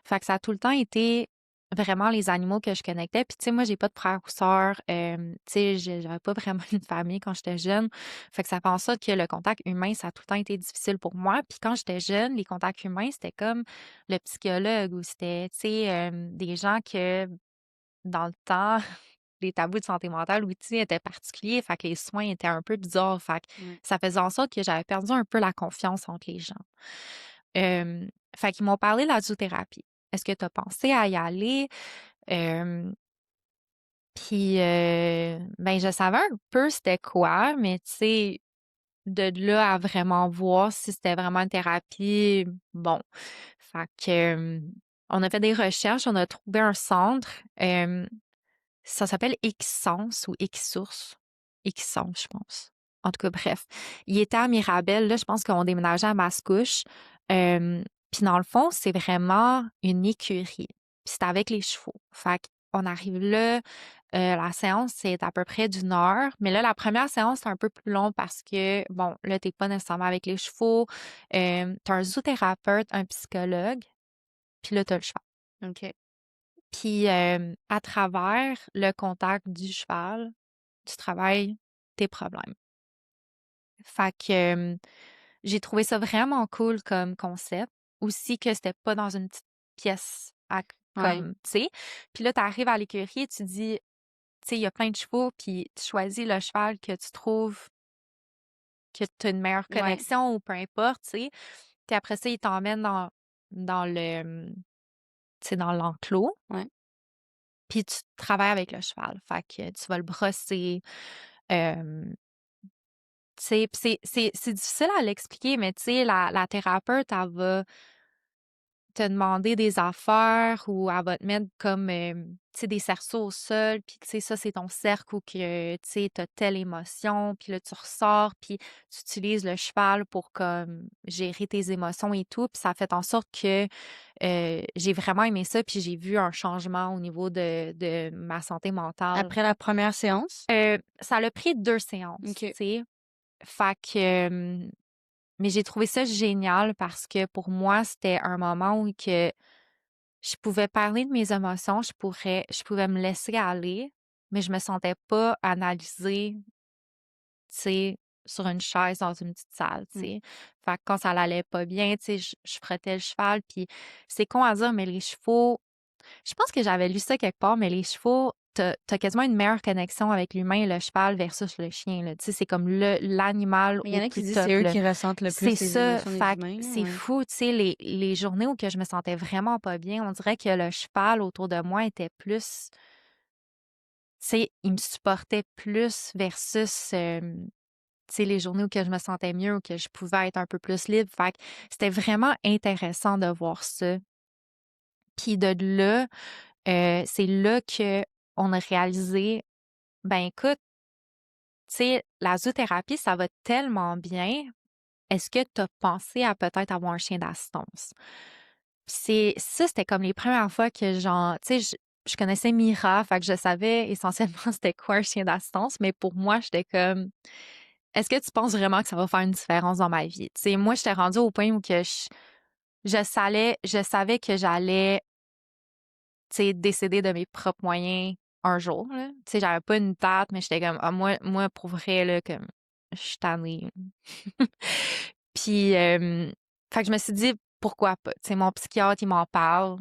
Fait que ça a tout le temps été vraiment les animaux que je connectais. Puis, tu sais, moi, j'ai pas de frères ou sœurs. Tu sais, j'avais pas vraiment une famille quand j'étais jeune. Fait que ça fait en sorte que le contact humain, ça a tout le temps été difficile pour moi. Puis quand j'étais jeune, les contacts humains, c'était comme le psychologue ou c'était, tu sais, des gens que, dans le temps, les tabous de santé mentale aussi étaient particuliers. Fait que les soins étaient un peu bizarres. Fait que Ouais. ça faisait en sorte que j'avais perdu un peu la confiance entre les gens. Euh, Fait qu'ils m'ont parlé de la zoothérapie. Est-ce que tu as pensé à y aller? Euh, Puis, ben, je savais un peu c'était quoi, mais tu sais, de là à vraiment voir si c'était vraiment une thérapie, bon. Fait que, on a fait des recherches, on a trouvé un centre, ça s'appelle Equisense ou Equisource. Equisense, je pense. En tout cas, bref. Il était à Mirabel, là, je pense qu'on déménageait à Mascouche. Puis dans le fond, c'est vraiment une écurie. Puis c'est avec les chevaux. Fait qu'on arrive là, la séance, c'est à peu près d'1 heure. Mais là, la première séance, c'est un peu plus long parce que, bon, là, t'es pas nécessairement avec les chevaux. T'as un zoothérapeute, un psychologue, puis là, t'as le cheval. OK. Puis à travers le contact du cheval, tu travailles tes problèmes. Fait que j'ai trouvé ça vraiment cool comme concept. Aussi que c'était pas dans une petite pièce Ouais. comme, tu sais. Puis là, tu arrives à l'écurie et tu dis, tu sais, il y a plein de chevaux, puis tu choisis le cheval que tu trouves que tu as une meilleure Ouais. connexion ou peu importe, tu sais. Puis après ça, ils t'emmènent dans le, tu sais, dans l'enclos. Ouais. Puis tu travailles avec le cheval. Fait que tu vas le brosser. Euh, tu sais, puis c'est difficile à l'expliquer, mais tu sais, la thérapeute, elle va te demander des affaires ou elle va te mettre comme, tu sais, des cerceaux au sol, puis tu sais, ça, c'est ton cercle où que, tu sais, t'as telle émotion, puis là, tu ressors, puis tu utilises le cheval pour comme gérer tes émotions et tout, puis ça fait en sorte que j'ai vraiment aimé ça, puis j'ai vu un changement au niveau de ma santé mentale. Après la première séance? Ça l'a pris 2 séances, tu OK. sais. Fait que, mais j'ai trouvé ça génial parce que pour moi, c'était un moment où que je pouvais parler de mes émotions, je pouvais me laisser aller, mais je me sentais pas analysée, tu sais, sur une chaise dans une petite salle, tu Mmh. sais. Fait que quand ça allait pas bien, tu sais, je frottais le cheval, puis c'est con à dire, mais les chevaux, je pense que j'avais lu ça quelque part, mais les chevaux, t'as quasiment une meilleure connexion avec l'humain et le cheval versus le chien, là. Tu sais, c'est comme l'animal Mais il y au en a qui plus disent que top, c'est eux là. qui ressentent le C'est plus les ça, émotions des fait que humains, là, c'est ouais. fou, tu sais, les journées où que je me sentais vraiment pas bien, on dirait que le cheval autour de moi était plus, tu sais, il me supportait plus versus, tu sais, les journées où que je me sentais mieux, où que je pouvais être un peu plus libre. Fait que c'était vraiment intéressant de voir ça. Puis de là, c'est là que on a réalisé, ben écoute, tu sais, la zoothérapie, ça va tellement bien. Est-ce que tu as pensé à peut-être avoir un chien d'assistance? Puis ça, c'était comme les premières fois que genre, tu sais, je connaissais Mira, fait que je savais essentiellement c'était quoi un chien d'assistance, mais pour moi, j'étais comme, est-ce que tu penses vraiment que ça va faire une différence dans ma vie? Tu sais, moi, j'étais rendue au point où que je savais que j'allais, tu sais, décéder de mes propres moyens un jour, là. Tu sais, j'avais pas une date, mais j'étais comme, ah, moi, pour vrai, là, comme, je suis tannée. Puis, fait que je me suis dit, pourquoi pas? Tu sais, mon psychiatre, il m'en parle.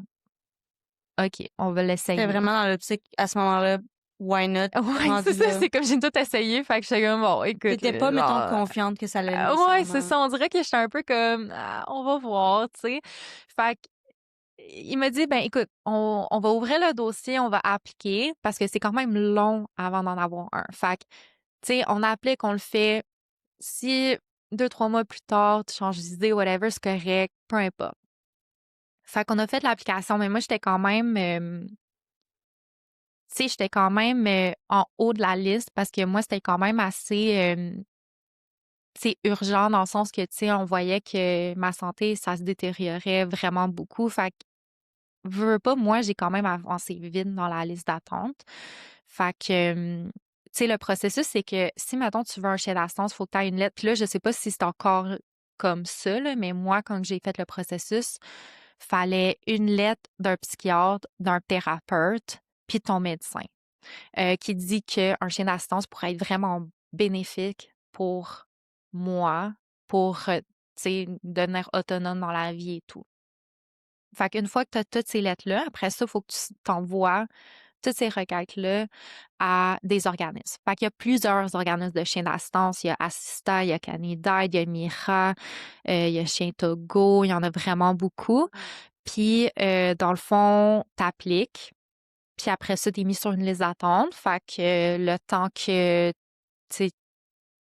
OK, on va C'était l'essayer. vraiment dans l'optique, à ce moment-là, why not, Ouais, c'est rendu ça, là. c'est comme j'ai tout essayé, fait que j'étais comme, bon, écoute, T'étais pas, mettons, genre, confiante que ça allait ouais, c'est nécessairement. ça, on dirait que j'étais un peu comme, ah, on va voir, tu sais. Fait que, il m'a dit, ben, écoute, on va ouvrir le dossier, on va appliquer, parce que c'est quand même long avant d'en avoir un. Fait que, tu sais, on applique, on le fait. Si 2, 3 mois plus tard, tu changes d'idée, whatever, c'est correct, peu importe. Fait qu'on a fait l'application, mais moi, j'étais quand même, tu sais, j'étais quand même en haut de la liste parce que moi, c'était quand même assez, tu sais, urgent dans le sens que, tu sais, on voyait que ma santé, ça se détériorait vraiment beaucoup. Fait que, veux pas, moi, j'ai quand même avancé vite dans la liste d'attente. Fait que, tu sais, le processus, c'est que si, mettons, tu veux un chien d'assistance, il faut que tu aies une lettre. Puis là, je sais pas si c'est encore comme ça, là, mais moi, quand j'ai fait le processus, fallait une lettre d'un psychiatre, d'un thérapeute, puis de ton médecin, qui dit qu'un chien d'assistance pourrait être vraiment bénéfique pour moi, pour, tu sais, devenir autonome dans la vie et tout. Fait qu'une fois que tu as toutes ces lettres-là, après ça, il faut que tu t'envoies toutes ces requêtes-là à des organismes. Fait qu'il y a plusieurs organismes de chiens d'assistance. Il y a Assista, il y a Canidide, il y a Mira, il y a Chien Togo, il y en a vraiment beaucoup. Puis, dans le fond, t'appliques. Puis après ça, t'es mis sur une liste d'attente. Fait que le temps que, tu sais,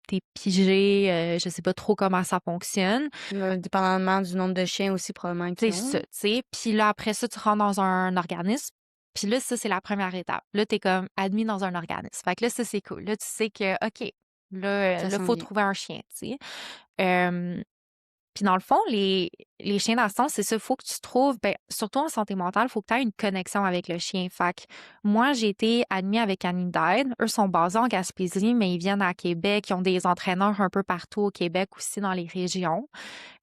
t'es pigé, je sais pas trop comment ça fonctionne. Dépendamment du nombre de chiens aussi, probablement C'est qu'ils ont. ça, tu sais. Puis là, après ça, tu rentres dans un organisme. Puis là, ça, c'est la première étape. Là, t'es comme admis dans un organisme. Fait que là, ça, c'est cool. Là, tu sais que, OK, là, Ça là, s'en faut vient. trouver un chien, tu sais. Puis dans le fond, les chiens d'assistance, c'est ça, faut que tu trouves, ben, surtout en santé mentale, faut que tu aies une connexion avec le chien. Fait que moi, j'ai été admis avec Canidide. Eux sont basés en Gaspésie, mais ils viennent à Québec. Ils ont des entraîneurs un peu partout au Québec, aussi dans les régions.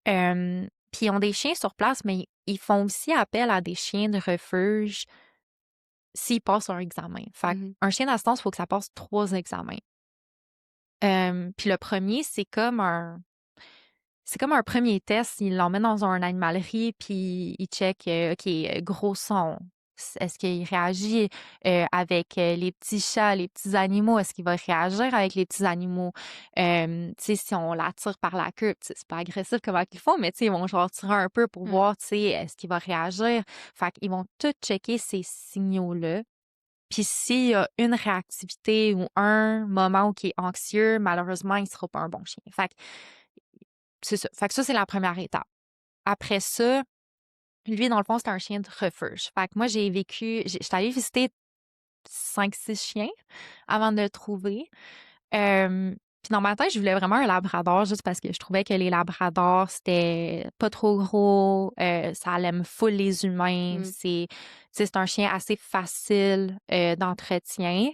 Puis ils ont des chiens sur place, mais ils font aussi appel à des chiens de refuge s'ils passent un examen. Fait Mhm. qu'un chien d'assistance, il faut que ça passe 3 examens. Puis le premier, c'est comme un premier test. Ils l'emmènent dans une animalerie, puis ils checkent, OK, gros son. Est-ce qu'il réagit avec les petits chats, les petits animaux? Est-ce qu'il va réagir avec les petits animaux? Tu sais, si on l'attire par la queue, tu sais, c'est pas agressif comment ils font, mais tu sais, ils vont genre tirer un peu pour voir, tu sais, est-ce qu'il va réagir? Fait qu'ils vont tout checker ces signaux-là. Puis s'il y a une réactivité ou un moment où il est anxieux, malheureusement, il sera pas un bon chien. Fait que c'est ça. Fait que ça, c'est la première étape. Après ça, lui, dans le fond, c'est un chien de refuge. Fait que moi, j'étais allée visiter 5, 6 chiens avant de le trouver. Puis dans ma tête, je voulais vraiment un labrador juste parce que je trouvais que les labradors, c'était pas trop gros, ça aime full les humains. Mm. C'est un chien assez facile d'entretien.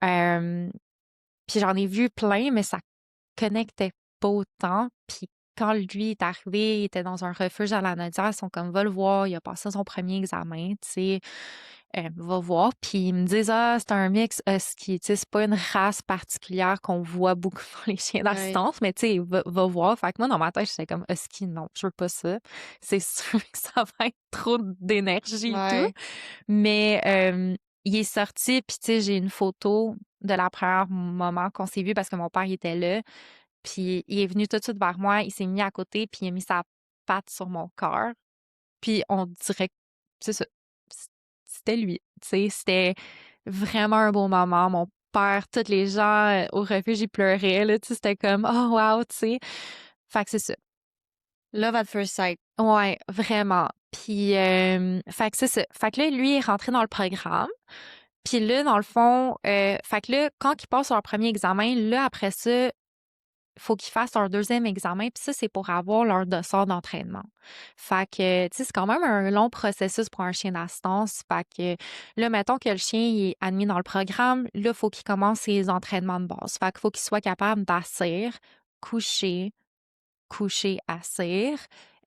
Euh, Puis j'en ai vu plein, mais ça connectait pas autant. Puis quand lui est arrivé, il était dans un refuge à la Nodière, ils sont comme, va le voir, il a passé son premier examen, tu sais, va voir. Puis ils me disent, ah, c'est un mix husky, tu sais, c'est pas une race particulière qu'on voit beaucoup dans les chiens Ouais. d'assistance, mais tu sais, va voir. Fait que moi, dans ma tête, j'étais comme, husky, non, je veux pas ça. C'est sûr que ça va être trop d'énergie et tout. Ouais. Mais il est sorti, puis tu sais, j'ai une photo de la première moment qu'on s'est vu parce que mon père il était là. Puis il est venu tout de suite vers moi, il s'est mis à côté, puis il a mis sa patte sur mon cœur. Puis on dirait que c'est ça, c'était lui. Tu sais, c'était vraiment un beau moment. Mon père, tous les gens au refuge, ils pleuraient, là, tu sais, c'était comme, oh wow, tu sais. Fait que c'est ça. Love at first sight. Ouais, vraiment. Puis, fait que c'est ça. Fait que là, lui est rentré dans le programme. Puis là, dans le fond, fait que là, quand il passe leur premier examen, là, après ça, faut qu'ils fassent leur deuxième examen, puis ça, c'est pour avoir leur dossard d'entraînement. Fait que, tu sais, c'est quand même un long processus pour un chien d'assistance. Fait que, là, mettons que le chien il est admis dans le programme, là, faut qu'il commence ses entraînements de base. Fait qu'il faut qu'il soit capable d'assir, coucher, coucher, assir.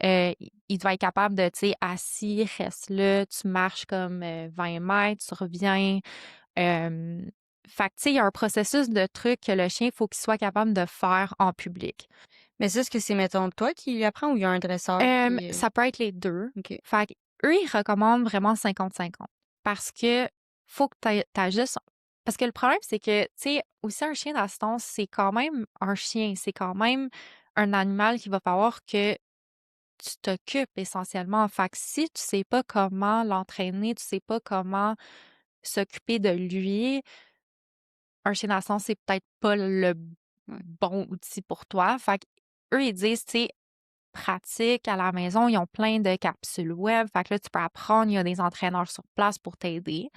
Il doit être capable de, tu sais, assis, reste là, tu marches comme 20 mètres, tu reviens. Euh, Fait que, tu sais, il y a un processus de trucs que le chien, il faut qu'il soit capable de faire en public. Mais ça, est-ce que c'est, mettons, toi qui lui apprends ou il y a un dresseur qui... Ça peut être les deux. OK. Fait que eux, ils recommandent vraiment 50-50. Parce que faut que t'ajustes. Parce que le problème, c'est que, tu sais, aussi un chien d'assistance, c'est quand même un chien. C'est quand même un animal qu'il va falloir que tu t'occupes essentiellement. Fait que si tu sais pas comment l'entraîner, tu sais pas comment s'occuper de lui, un chien d'assistance, c'est peut-être pas le Ouais. bon outil pour toi. Fait que eux, ils disent, tu sais, pratique à la maison, ils ont plein de capsules web. Fait que là, tu peux apprendre, il y a des entraîneurs sur place pour t'aider.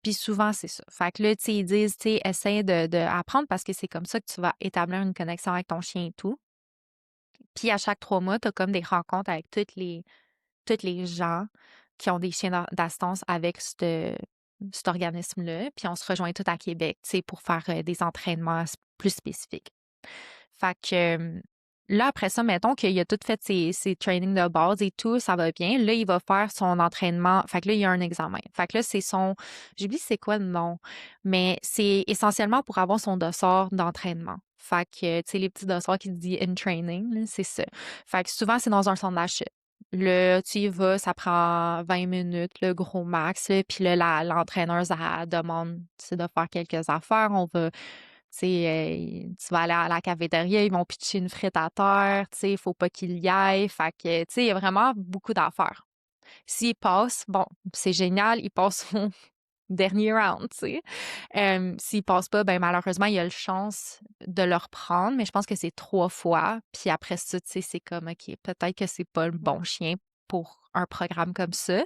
Puis souvent, c'est ça. Fait que là, tu sais, ils disent, tu sais, essaie de apprendre parce que c'est comme ça que tu vas établir une connexion avec ton chien et tout. Puis à chaque 3 mois, tu as comme des rencontres avec tous les gens qui ont des chiens d'assistance avec cet organisme-là. Puis on se rejoint tous à Québec, tu sais, pour faire des entraînements plus spécifiques. Fait que là, après ça, mettons qu'il a tout fait ses trainings de base et tout, ça va bien. Là, il va faire son entraînement. Fait que là, il y a un examen. Fait que là, j'oublie c'est quoi le nom, mais c'est essentiellement pour avoir son dossard d'entraînement. Fait que, tu sais, les petits dossards qui dit in training, là, c'est ça. Fait que souvent, c'est dans un centre d'achat. Là, tu y vas, ça prend 20 minutes, le gros max, là, puis là, l'entraîneuse, elle demande, tu sais, de faire quelques affaires. On va, tu sais, tu vas aller à la cafétéria, ils vont pitcher une frite à terre, tu sais, il faut pas qu'il y aille. Fait que, tu sais, il y a vraiment beaucoup d'affaires. S'il passe, bon, c'est génial, il passe au dernier round, tu sais. S'il passe pas, ben malheureusement, il y a le chance de le reprendre, mais je pense que c'est 3 fois. Puis après ça, tu sais, c'est comme, OK, peut-être que c'est pas le bon chien pour un programme comme ça.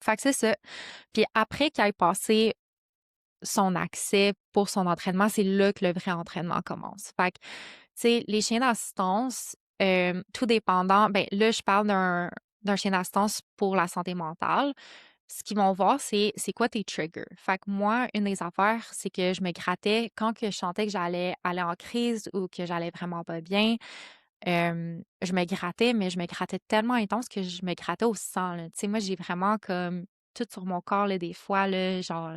Fait que c'est ça. Puis après qu'il ait passé son accès pour son entraînement, c'est là que le vrai entraînement commence. Fait que, tu sais, les chiens d'assistance, tout dépendant, ben là, je parle d'un chien d'assistance pour la santé mentale. Ce qu'ils vont voir, c'est quoi tes triggers. Fait que moi, une des affaires, c'est que je me grattais quand que je sentais que j'allais aller en crise ou que j'allais vraiment pas bien. Je me grattais, mais je me grattais tellement intense que je me grattais au sang, là. Tu sais, moi, j'ai vraiment comme tout sur mon corps, là, des fois, là, genre,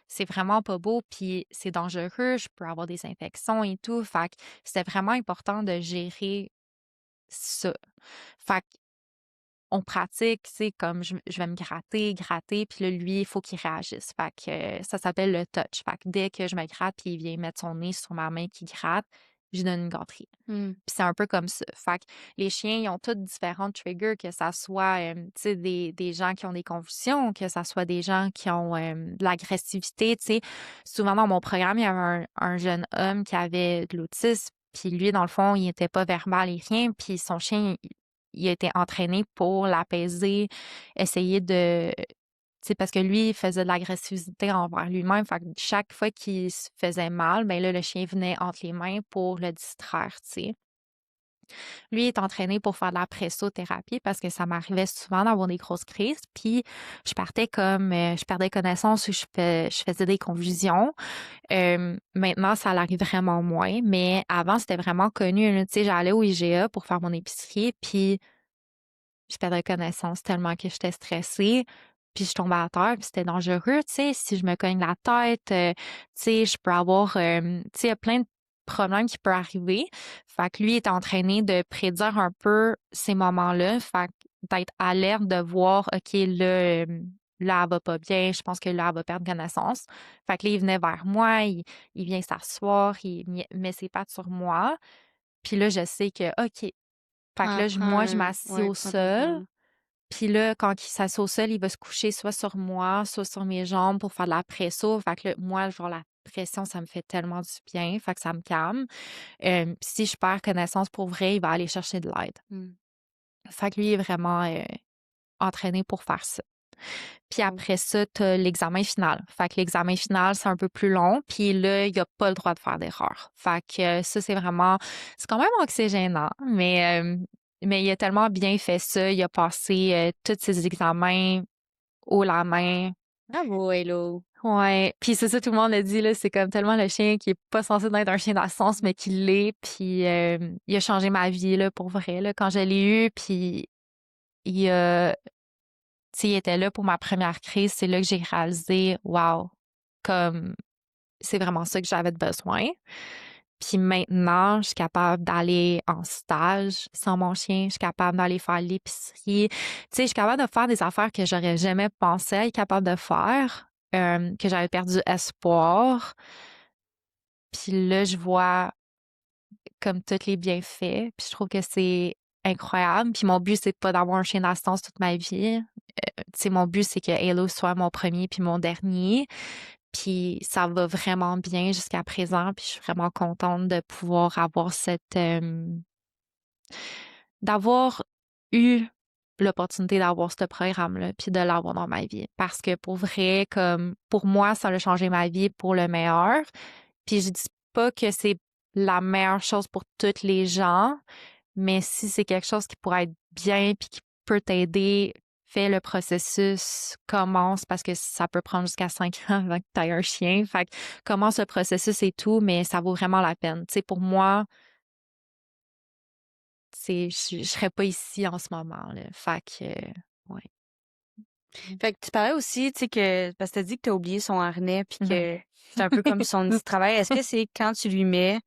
c'est vraiment pas beau, puis c'est dangereux, je peux avoir des infections et tout. Fait que c'était vraiment important de gérer ça. Fait on pratique, tu sais, comme je vais me gratter, puis là, lui, il faut qu'il réagisse. Fait que ça s'appelle le touch. Fait que dès que je me gratte, puis il vient mettre son nez sur ma main qui gratte, je donne une gâterie. Mmh. Puis c'est un peu comme ça. Fait que les chiens, ils ont tous différents triggers, que ça soit, tu sais, des gens qui ont des convulsions, que ça soit des gens qui ont de l'agressivité, tu sais. Souvent, dans mon programme, il y avait un jeune homme qui avait de l'autisme, puis lui, dans le fond, il n'était pas verbal et rien, puis son chien, il a été entraîné pour l'apaiser, essayer de... Tu sais, parce que lui, il faisait de l'agressivité envers lui-même. Fait que chaque fois qu'il se faisait mal, ben là, le chien venait entre les mains pour le distraire, tu sais. Lui est entraîné pour faire de la pressothérapie parce que ça m'arrivait souvent d'avoir des grosses crises. Puis je partais comme, je perdais connaissance ou je faisais des confusions. Maintenant, ça l'arrive vraiment moins. Mais avant, c'était vraiment connu, là. Tu sais, j'allais au IGA pour faire mon épicerie. Puis je perdais connaissance tellement que j'étais stressée. Puis je tombais à terre, puis c'était dangereux, tu sais, si je me cogne la tête, tu sais, je peux avoir, tu sais, il y a plein de problèmes qui peuvent arriver. Fait que lui est entraîné de prédire un peu ces moments-là, fait que d'être alerte, de voir, OK, là, là, elle va pas bien, je pense que là, elle va perdre connaissance. Fait que là, il venait vers moi, il vient s'asseoir, met ses pattes sur moi. Puis là, je sais que, OK, fait que Ah, là, moi, je prends m'assis ouais, au prends ton sol. temps. Puis là, quand il s'assoit au sol, il va se coucher soit sur moi, soit sur mes jambes pour faire de la presso. Fait que là, moi, genre, la pression, ça me fait tellement du bien. Fait que ça me calme. Si je perds connaissance pour vrai, il va aller chercher de l'aide. Mmh. Fait que lui il est vraiment entraîné pour faire ça. Puis Wow. après ça, t'as l'examen final. Fait que l'examen final, c'est un peu plus long. Puis là, il a pas le droit de faire d'erreur. Fait que ça, c'est quand même oxygénant. Mais il a tellement bien fait ça. Il a passé tous ses examens haut la main. Bravo, Hello. Ouais. Puis c'est ça, tout le monde le dit, là. C'est comme tellement le chien qui est pas censé être un chien d'assistance, mais qui l'est. Puis il a changé ma vie, là, pour vrai, là, quand je l'ai eu. Puis il a tu sais, il était là pour ma première crise. C'est là que j'ai réalisé, wow, comme c'est vraiment ça que j'avais de besoin. Puis maintenant, je suis capable d'aller en stage sans mon chien. Je suis capable d'aller faire l'épicerie. Tu sais, je suis capable de faire des affaires que j'aurais jamais pensé être capable de faire, que j'avais perdu espoir. Puis là, je vois comme tous les bienfaits. Puis je trouve que c'est incroyable. Puis mon but, c'est pas d'avoir un chien d'assistance toute ma vie. Tu sais, mon but, c'est que Halo soit mon premier puis mon dernier. Puis ça va vraiment bien jusqu'à présent. Puis je suis vraiment contente de pouvoir avoir d'avoir eu l'opportunité d'avoir ce programme-là, puis de l'avoir dans ma vie. Parce que pour vrai, comme pour moi, ça a changé ma vie pour le meilleur. Puis je dis pas que c'est la meilleure chose pour toutes les gens, mais si c'est quelque chose qui pourrait être bien puis qui peut t'aider, fais le processus, commence parce que ça peut prendre jusqu'à 5 ans avant que tu aies un chien. Fait que commence le processus et tout, mais ça vaut vraiment la peine. Tu sais, pour moi, je serais pas ici en ce moment, là. Fait que, ouais. Fait que tu parlais aussi, tu sais, parce que t'as dit que t'as oublié son harnais puis Ouais. que c'est un peu comme son petit travail. Est-ce que c'est quand tu lui mets,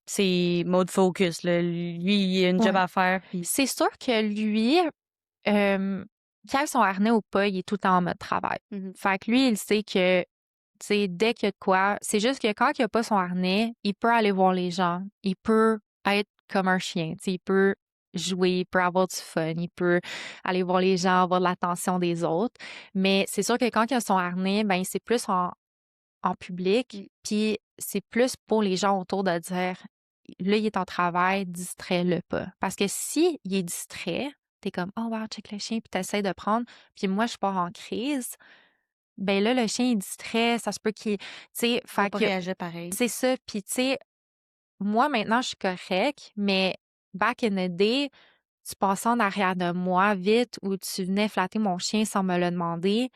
c'est mode focus, là? Lui, il a une job Ouais. à faire puis... C'est sûr que lui, qu'il ait son harnais ou pas, il est tout le temps en mode travail. Fait que lui, il sait que, tu sais, dès qu'il y a de quoi, c'est juste que quand il a pas son harnais, il peut aller voir les gens. Il peut être comme un chien, tu sais, il peut jouer, il peut avoir du fun, il peut aller voir les gens, avoir de l'attention des autres. Mais c'est sûr que quand il a son harnais, ben, c'est plus en public, puis c'est plus pour les gens autour de dire, là, il est en travail, distrais-le pas. Parce que si il est distrait, t'es comme, oh wow, check le chien, puis t'essaies de prendre, puis moi, je pars en crise, ben là, le chien est distrait, ça se peut qu'il, tu sais, Il va fait pas que réagir pareil. c'est ça, puis tu sais, moi, maintenant, je suis correcte, mais back in the day, tu passais en arrière de moi vite ou tu venais flatter mon chien sans me le demander,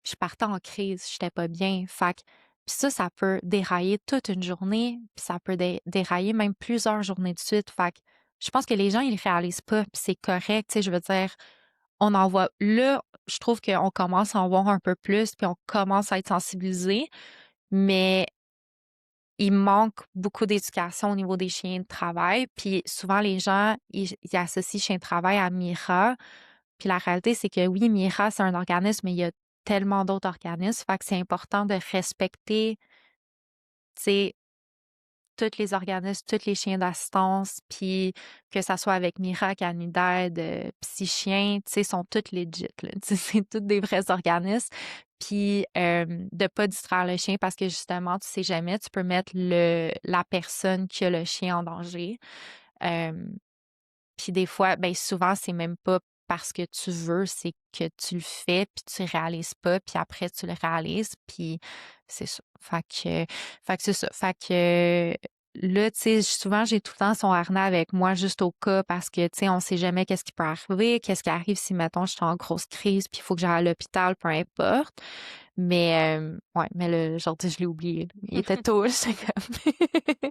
je partais en crise, j'étais pas bien. Fait que puis ça peut dérailler toute une journée, puis ça peut dérailler même plusieurs journées de suite. Fait que je pense que les gens, ils réalisent pas, puis c'est correct, tu sais, je veux dire, on en voit là, je trouve qu'on commence à en voir un peu plus, puis on commence à être sensibilisé, mais il manque beaucoup d'éducation au niveau des chiens de travail, puis souvent les gens, ils associent chien de travail à Mira, puis la réalité, c'est que oui, Mira, c'est un organisme, mais il y a tellement d'autres organismes. Fait que c'est important de respecter, tu sais, tous les organismes, tous les chiens d'assistance, puis que ça soit avec Mira, Canided, Psy Chien, tu sais, sont toutes legit, là. Tu sais, c'est tous des vrais organismes. Puis de pas distraire le chien parce que justement, tu sais jamais, tu peux mettre la personne qui a le chien en danger. Euh, Puis des fois, ben souvent, c'est même pas parce que tu veux, c'est que tu le fais, puis tu réalises pas, puis après, tu le réalises, puis c'est ça. Fait que c'est ça. Fait que là, tu sais, souvent, j'ai tout le temps son harnais avec moi juste au cas parce que, tu sais, on sait jamais qu'est-ce qui peut arriver, qu'est-ce qui arrive si, mettons, je suis en grosse crise, puis il faut que j'aille à l'hôpital, peu importe. Mais, ouais, mais le aujourd'hui, je l'ai oublié. Il était tôt, j'étais comme...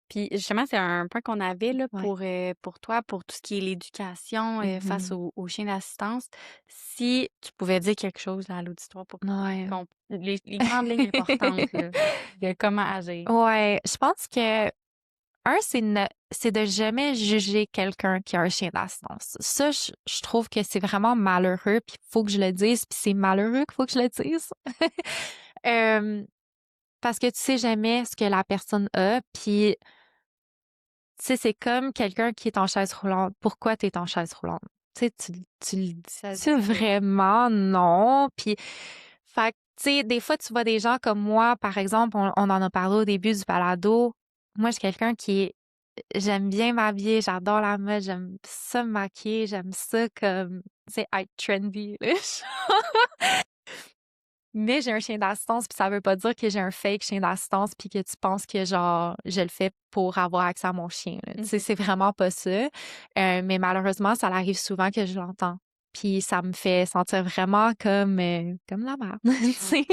Puis justement, c'est un point qu'on avait là, Ouais. pour toi, pour tout ce qui est l'éducation face Mhm. aux chiens d'assistance. Si tu pouvais dire quelque chose là, à l'auditoire pour Ouais. les grandes lignes importantes là, de comment agir. Ouais, je pense que c'est de jamais juger quelqu'un qui a un chien d'assistance. Ça, je trouve que c'est vraiment malheureux, puis il faut que je le dise, puis c'est malheureux qu'il faut que je le dise. Euh, Parce que tu sais jamais ce que la personne a, puis tu sais, c'est comme quelqu'un qui est en chaise roulante. Pourquoi tu es en chaise roulante? Tu sais, tu le Ça se dis dit pas. vraiment non. Puis, fait que, tu sais, des fois, tu vois des gens comme moi, par exemple, on en a parlé au début du balado. Moi, je suis quelqu'un qui est, j'aime bien m'habiller, j'adore la mode, j'aime ça me maquiller, j'aime ça comme, tu sais, être trendy, là. Mais j'ai un chien d'assistance, puis ça veut pas dire que j'ai un fake chien d'assistance, puis que tu penses que, genre, je le fais pour avoir accès à mon chien, là. Tu sais, c'est vraiment pas ça. Mais malheureusement, ça arrive souvent que je l'entends. Puis ça me fait sentir vraiment comme la merde, tu sais.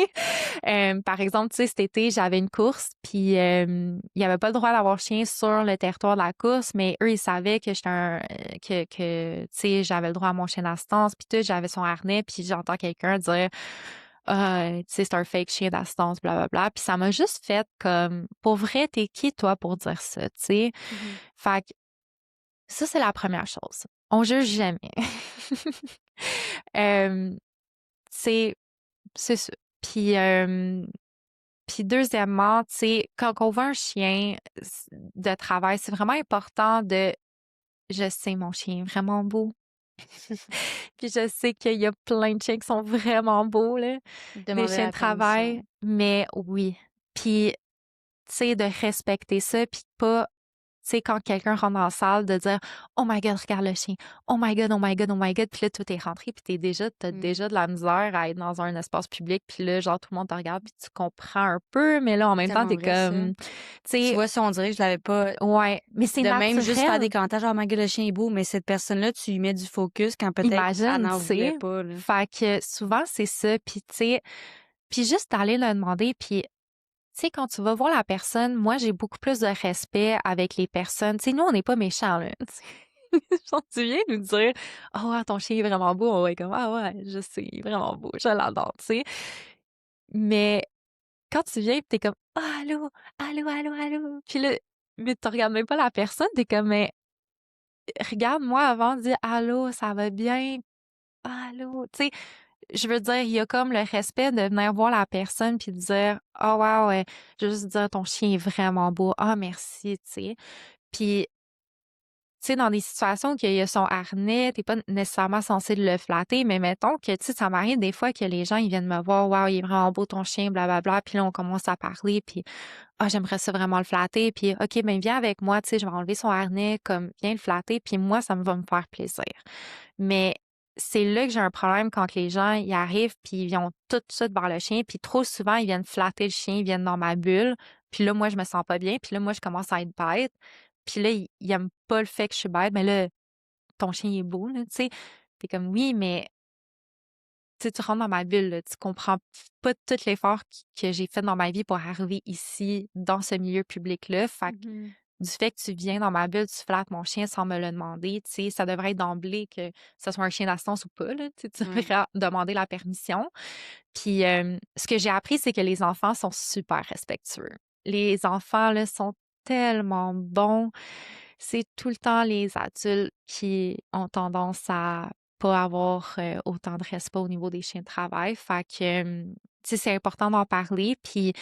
Par exemple, tu sais, cet été, j'avais une course, puis il y avait pas le droit d'avoir chien sur le territoire de la course, mais eux, ils savaient que j'étais tu sais, j'avais le droit à mon chien d'assistance, puis tout, j'avais son harnais, puis j'entends quelqu'un dire tu sais, c'est un fake chien d'assistance, blablabla. Puis ça m'a juste fait comme, pour vrai, t'es qui, toi, pour dire ça, tu sais? Fait que ça, c'est la première chose. On juge jamais. euh, c'est, c'est ça. Puis deuxièmement, tu sais, quand on voit un chien de travail, c'est vraiment important je sais, mon chien est vraiment beau. Puis je sais qu'il y a plein de chiens qui sont vraiment beaux, là, des Demander chiens la de travail, permission. mais oui. Puis, tu sais, de respecter ça, puis de pas, tu sais, quand quelqu'un rentre dans la salle, de dire « Oh my God, regarde le chien! Oh my God, oh my God, oh my God! » Puis là, tout est rentré, puis t'as déjà de la misère à être dans un espace public, puis là, genre, tout le monde te regarde, puis tu comprends un peu, mais là, en même temps, Tellement t'es vrai, ça. comme, tu Tu sais, vois, ça, on dirait que je l'avais pas... ouais, mais c'est De même, juste faire des naturel. commentaires genre, oh my God, le chien est beau, mais cette personne-là, tu lui mets du focus quand peut-être elle Imagine, n'en tu voulait sais. pas, là. Fait que souvent, c'est ça. Puis, tu sais, puis juste d'aller le demander, puis tu sais, quand tu vas voir la personne, moi, j'ai beaucoup plus de respect avec les personnes. Tu sais, nous, on n'est pas méchants, là. Genre, tu viens nous dire, oh, ouais, ton chien est vraiment beau. On va être comme, ah ouais, je sais, il est vraiment beau, je l'adore, tu sais. Mais quand tu viens, pis t'es comme, oh, allô, allô, allô, allô. Puis là, mais tu regardes même pas la personne, t'es comme, mais regarde-moi avant, dis allô, ça va bien, allô. Tu sais, je veux dire, il y a comme le respect de venir voir la personne puis de dire, oh, wow, je veux juste dire, ton chien est vraiment beau. Ah, merci, tu sais. Puis, tu sais, dans des situations où il y a son harnais, t'es pas nécessairement censé le flatter, mais mettons que, tu sais, ça m'arrive des fois que les gens, ils viennent me voir, wow, il est vraiment beau ton chien, blablabla, puis là, on commence à parler, puis, ah, j'aimerais ça vraiment le flatter, puis, OK, ben, viens avec moi, tu sais, je vais enlever son harnais, comme, viens le flatter, puis moi, ça me va me faire plaisir. Mais c'est là que j'ai un problème quand les gens, ils arrivent, puis ils viennent tout de suite vers le chien, puis trop souvent, ils viennent flatter le chien, ils viennent dans ma bulle, puis là, moi, je me sens pas bien, puis là, moi, je commence à être bête. Puis là, il aime pas le fait que je suis bête. Mais là, ton chien il est beau, là, tu sais. T'es comme, oui, mais tu sais, tu rentres dans ma bulle, là, tu comprends pas tout l'effort que j'ai fait dans ma vie pour arriver ici, dans ce milieu public-là. Fait que Mhm. du fait que tu viens dans ma bulle, tu flattes mon chien sans me le demander, tu sais, ça devrait être d'emblée que ce soit un chien d'assistance ou pas, là, tu sais, tu Ouais. devrais demander la permission. Puis ce que j'ai appris, c'est que les enfants sont super respectueux. Les enfants, là, sont tellement bons. C'est tout le temps les adultes qui ont tendance à pas avoir autant de respect au niveau des chiens de travail. Fait que, tu sais, c'est important d'en parler. Puis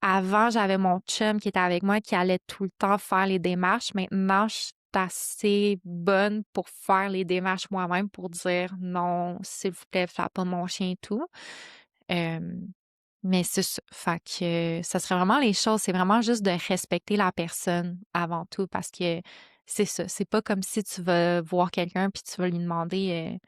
avant, j'avais mon chum qui était avec moi qui allait tout le temps faire les démarches. Maintenant, je suis assez bonne pour faire les démarches moi-même pour dire non, s'il vous plaît, faites pas mon chien et tout. Euh, mais c'est ça. Fait que ça serait vraiment les choses, c'est vraiment juste de respecter la personne avant tout parce que c'est ça. C'est pas comme si tu vas voir quelqu'un puis tu vas lui demander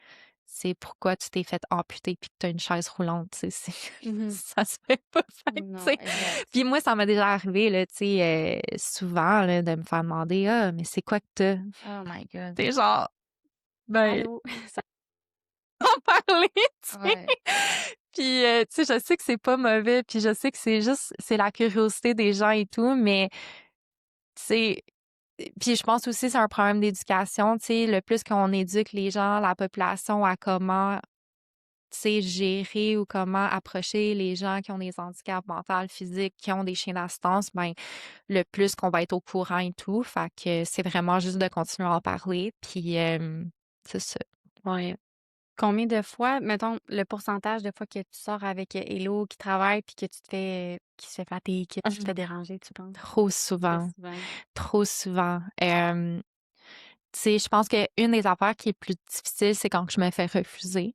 c'est pourquoi tu t'es fait amputer puis que tu as une chaise roulante, tu sais, Mhm. ça se fait pas, fait que, tu Non, sais. exact. Puis moi, ça m'est déjà arrivé, là, tu sais, souvent, là, de me faire demander, ah, mais c'est quoi que t'as? Oh my God. T'es genre, ben, Allô? ça va en parler, tu sais. Ouais. Puis, tu sais, je sais que c'est pas mauvais, puis je sais que c'est la curiosité des gens et tout, mais, tu sais, puis je pense aussi que c'est un problème d'éducation, tu sais, le plus qu'on éduque les gens, la population à comment, tu sais, gérer ou comment approcher les gens qui ont des handicaps mentaux, physiques, qui ont des chiens d'assistance, ben, le plus qu'on va être au courant et tout. Fait que c'est vraiment juste de continuer à en parler, puis c'est ça. Ouais. Combien de fois, mettons, le pourcentage de fois que tu sors avec Hello qui travaille puis que tu te fais, qui se fait flatter, que tu te fais déranger, tu penses? Trop Trop souvent, souvent. trop souvent. Tu sais, je pense qu'une des affaires qui est plus difficile, c'est quand je me fais refuser.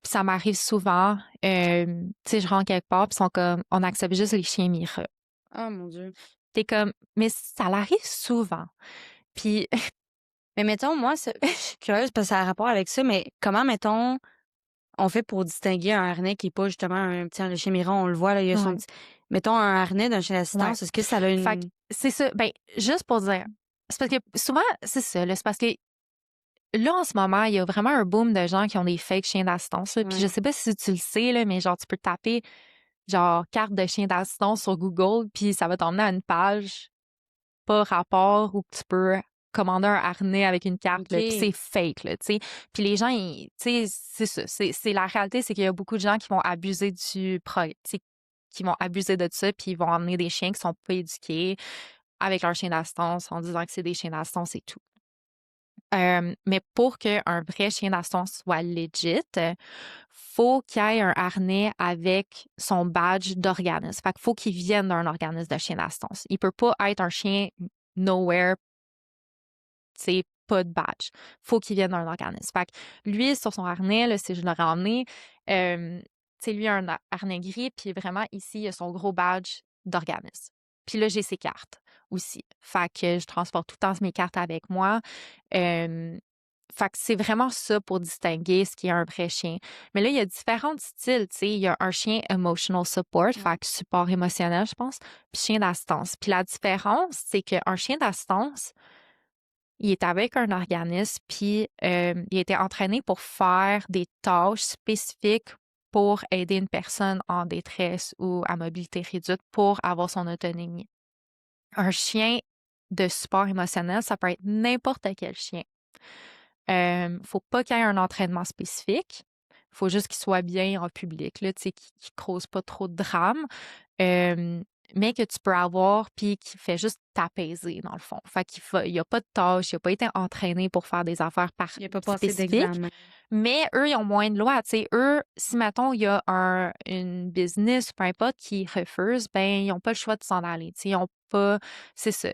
Puis ça m'arrive souvent. Tu sais, je rentre quelque part, puis ils sont comme, on accepte juste les chiens Mira. Oh mon Dieu. T'es comme, mais ça l'arrive souvent. Puis, Mais mettons, moi, je suis curieuse parce que ça a rapport avec ça, mais comment, mettons, on fait pour distinguer un harnais qui est pas justement un petit le chien Miron, on le voit, là, il y a son ouais, petit. Mettons un harnais d'un chien ouais. d'assistance, est-ce que ça a Fait que une. c'est ça. Ben, juste pour dire, c'est parce que souvent, c'est ça, là, c'est parce que là, en ce moment, il y a vraiment un boom de gens qui ont des fake chiens d'assistance, là. Puis je Ouais. sais pas si tu le sais, là, mais genre, tu peux taper, genre, carte de chien d'assistance sur Google, puis ça va t'emmener à une page pas rapport où tu peux commander un harnais avec une carte, là, puis c'est OK. fake, là, tu sais. Puis les gens, tu sais, c'est ça. C'est la réalité, c'est qu'il y a beaucoup de gens qui vont abuser tu sais, qui vont abuser de ça, puis ils vont emmener des chiens qui sont pas éduqués avec leur chien d'assistance en disant que c'est des chiens d'assistance et tout. Mais pour qu'un vrai chien d'assistance soit legit, faut qu'il y ait un harnais avec son badge d'organisme. Fait qu'il faut qu'il vienne d'un organisme de chien d'assistance. Il peut pas être un chien nowhere, tu sais, pas de badge. Faut qu'il vienne d'un organisme. Fait que lui, sur son harnais, là, si je l'aurais emmené, tu sais, lui a un harnais gris, puis vraiment, ici, il a son gros badge d'organisme. Puis là, j'ai ses cartes aussi. Fait que je transporte tout le temps mes cartes avec moi. Euh, Fait que c'est vraiment ça pour distinguer ce qui est un vrai chien. Mais là, il y a différents styles, tu sais. Il y a un chien emotional support, fait que support émotionnel, je pense, puis chien d'assistance. Puis la différence, c'est qu'un chien d'assistance, il est avec un organisme, puis il a été entraîné pour faire des tâches spécifiques pour aider une personne en détresse ou à mobilité réduite pour avoir son autonomie. Un chien de support émotionnel, ça peut être n'importe quel chien. Faut pas qu'il y ait un entraînement spécifique. Faut juste qu'il soit bien en public, là, tu sais, qu'il cause pas trop de drame. Mais que tu peux avoir puis qui fait juste t'apaiser dans le fond. Fait il a pas de tâche, il a pas été entraîné pour faire des affaires Il a pas passé spécifiques. d'examen. Mais eux, ils ont moins de lois. Tu sais, eux, si mettons, il y a une business, peu importe, qui refuse, ben, ils n'ont pas le choix de s'en aller. Tu sais, ils ont pas. C'est ça.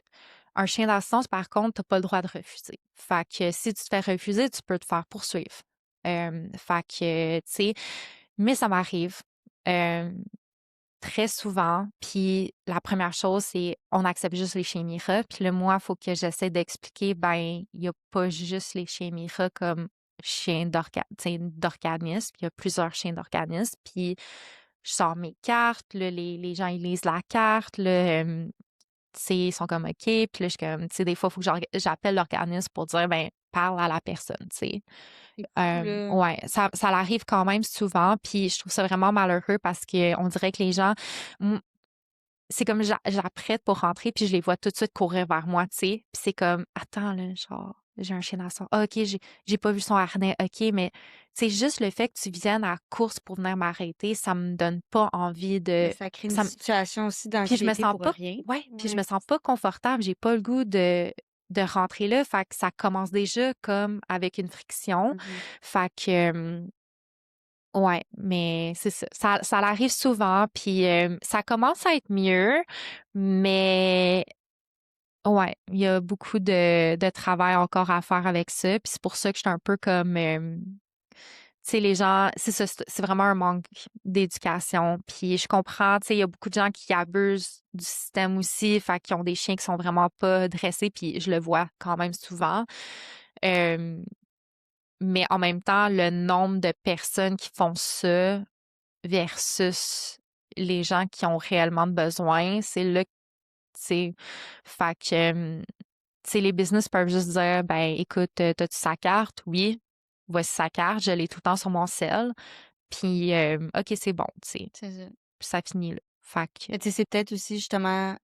Un chien d'assistance, par contre, t'as pas le droit de refuser. Fait que si tu te fais refuser, tu peux te faire poursuivre. Fait que, tu sais, mais ça m'arrive. Très souvent, puis la première chose, c'est on accepte juste les chiens Mira, puis là, moi, il faut que j'essaie d'expliquer, ben, il y a pas juste les chiens Mira comme chiens d'organisme, il y a plusieurs chiens d'organisme, puis je sors mes cartes, là, les gens, ils lisent la carte, là, tu sais, ils sont comme OK, puis là, je suis comme, tu sais, des fois, il faut que j'appelle l'organisme pour dire, ben, parle à la personne, tu sais. C'est cool, là. Ouais, ça l'arrive quand même souvent, puis je trouve ça vraiment malheureux parce que on dirait que les gens, m- c'est comme j'apprête pour rentrer, puis je les vois tout de suite courir vers moi, tu sais, puis c'est comme attends là, genre j'ai un chien d'assaut. Ah, OK, j'ai pas vu son harnais. OK, mais c'est juste le fait que tu viennes à la course pour venir m'arrêter, ça me donne pas envie Mais de ça crée une ça me- situation aussi puis je me d'anxiété sens pour pas rien. ouais, puis je Ouais. me sens pas confortable, j'ai pas le goût de rentrer là, fait que ça commence déjà comme avec une friction. Mhm. Fait que ouais, mais c'est ça. Ça arrive souvent, puis ça commence à être mieux, mais ouais, il y a beaucoup de travail encore à faire avec ça. Puis c'est pour ça que je suis un peu comme, tu sais, les gens, c'est ça, c'est vraiment un manque d'éducation. Puis je comprends, tu sais, il y a beaucoup de gens qui abusent du système aussi, fait qu'ils ont des chiens qui sont vraiment pas dressés, puis je le vois quand même souvent. Euh, mais en même temps, le nombre de personnes qui font ça versus les gens qui ont réellement besoin, c'est là que, tu sais, fait que, tu sais, les business peuvent juste dire, ben, écoute, t'as-tu sa carte? Oui, voici sa carte, je l'ai tout le temps sur mon cell, puis, OK, c'est bon, tu sais, C'est ça. puis ça finit là. Fait que, Mais tu sais, c'est peut-être aussi justement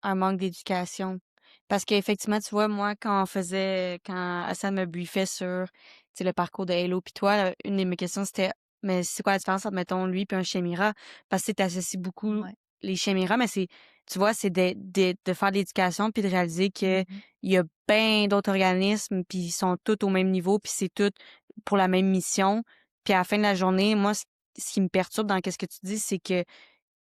un manque d'éducation. Parce qu'effectivement, tu vois, moi, quand Hassan me briefait sur, tu sais, le parcours de Hello puis toi, une de mes questions, c'était, mais c'est quoi la différence entre, mettons, lui puis un chien Mira? Parce que tu associes beaucoup ouais. les chiens Mira, mais tu vois, c'est de faire de l'éducation puis de réaliser que Mhm. il y a bien d'autres organismes puis ils sont tous au même niveau puis c'est tout pour la même mission. Puis à la fin de la journée, moi, ce qui me perturbe dans ce que tu dis, c'est que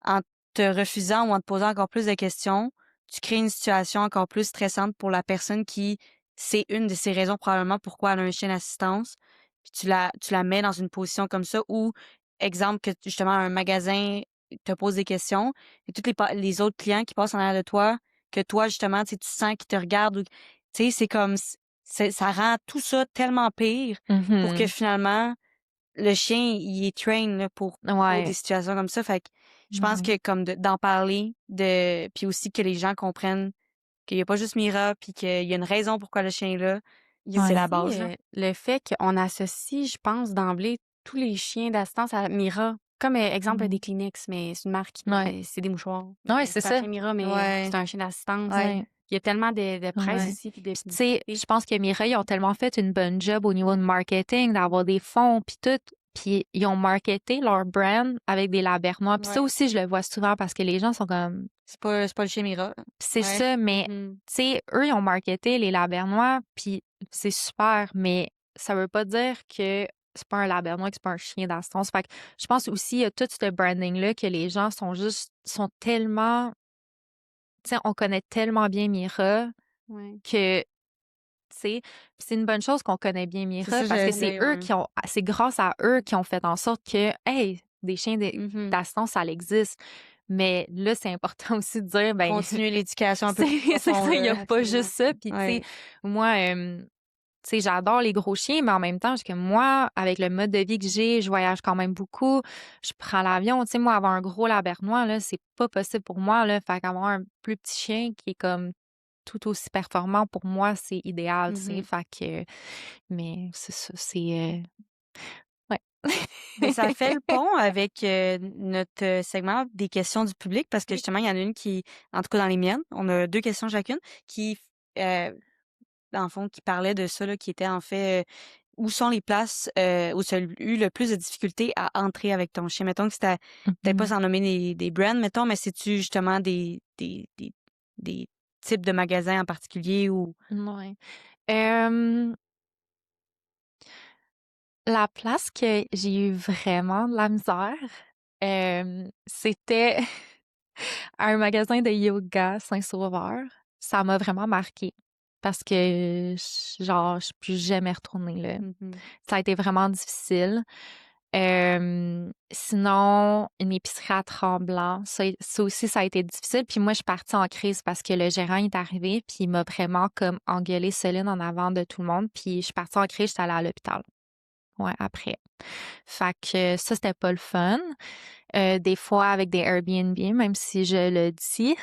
en te refusant ou en te posant encore plus de questions, tu crées une situation encore plus stressante pour la personne qui, c'est une de ces raisons probablement pourquoi elle a un chien d'assistance. Puis tu la mets dans une position comme ça où, exemple, que justement un magasin te pose des questions et tous les autres clients qui passent en arrière de toi, que toi, justement, tu sais, tu sens qu'ils te regardent ou, tu sais, c'est comme, ça rend tout ça tellement pire pour que Mhm. finalement, le chien, il est train là, pour des Ouais. situations comme ça. Fait que je pense Mhm. que comme d'en parler, puis aussi que les gens comprennent qu'il y a pas juste Mira, puis qu'il y a une raison pourquoi le chien est là, Il y a c'est Ouais. la aussi base, là. le fait qu'on associe, je pense, d'emblée tous les chiens d'assistance à Mira. Comme exemple des Mhm. Kleenex, mais c'est une marque, Ouais. mais c'est des mouchoirs. Ouais, Mais c'est c'est un ça. chien Mira, mais Ouais, c'est un chien d'assistance. ouais. Ouais. Il y a tellement de presse Ouais. aussi, puis de Puis tu sais, publicité. je pense que Mireille ont tellement fait une bonne job au niveau de marketing, d'avoir des fonds, puis tout. Puis ils ont marketé leur brand avec des labernois. Puis ça Ouais. aussi, je le vois souvent parce que les gens sont comme, C'est pas le chien Mira. puis c'est Ouais. ça, mais Mhm. tu sais, eux, ils ont marketé les labernois, puis c'est super, mais ça veut pas dire que c'est pas un labernois, que c'est pas un chien d'assistance. Fait que je pense aussi, il y a tout ce branding-là que les gens sont tellement, tu sais, on connaît tellement bien Mira Ouais. que tu sais, c'est une bonne chose qu'on connaît bien C'est Mira ça, parce que je c'est disais, eux ouais. c'est grâce à eux qui ont fait en sorte que, hey, des chiens Mhm. d'assistance, ça existe. Mais là, c'est important aussi de dire, ben, Continuer l'éducation un peu plus c'est ça, profonde, il y a là. pas Absolument. juste ça. Puis, tu sais, Ouais. moi, tu sais, j'adore les gros chiens, mais en même temps, que moi, avec le mode de vie que j'ai, je voyage quand même beaucoup. Je prends l'avion. Tu sais, moi, avoir un gros labernois, là, c'est pas possible pour moi, là. Fait qu'avoir un plus petit chien qui est comme tout aussi performant, pour moi, c'est idéal, tu sais. Mhm. Fait que, mais c'est ça, ouais. Ben, ça fait le pont avec notre segment des questions du public parce que Oui. justement, il y en a une qui, en tout cas dans les miennes, on a 2 questions chacune qui, euh, dans le fond, qui parlait de ça, là, qui était en fait où sont les places où tu as eu le plus de difficultés à entrer avec ton chien? Mettons que c'était peut-être pas Mhm. sans nommer des brands, mettons, mais c'est-tu justement des types de magasins en particulier ou Ouais. Euh, la place que j'ai eu vraiment de la misère, c'était un magasin de yoga Saint-Sauveur. Ça m'a vraiment marqué parce que, genre, je suis plus jamais retournée là. Mhm. Ça a été vraiment difficile. Sinon, une épicerie à Tremblant, ça aussi, ça a été difficile. Puis moi, je suis partie en crise parce que le gérant est arrivé, puis il m'a vraiment comme engueulé solide en avant de tout le monde. Puis je suis partie en crise, j'étais allée à l'hôpital. Ouais, après. Fait que ça, c'était pas le fun. Des fois avec des Airbnb, même si je le dis.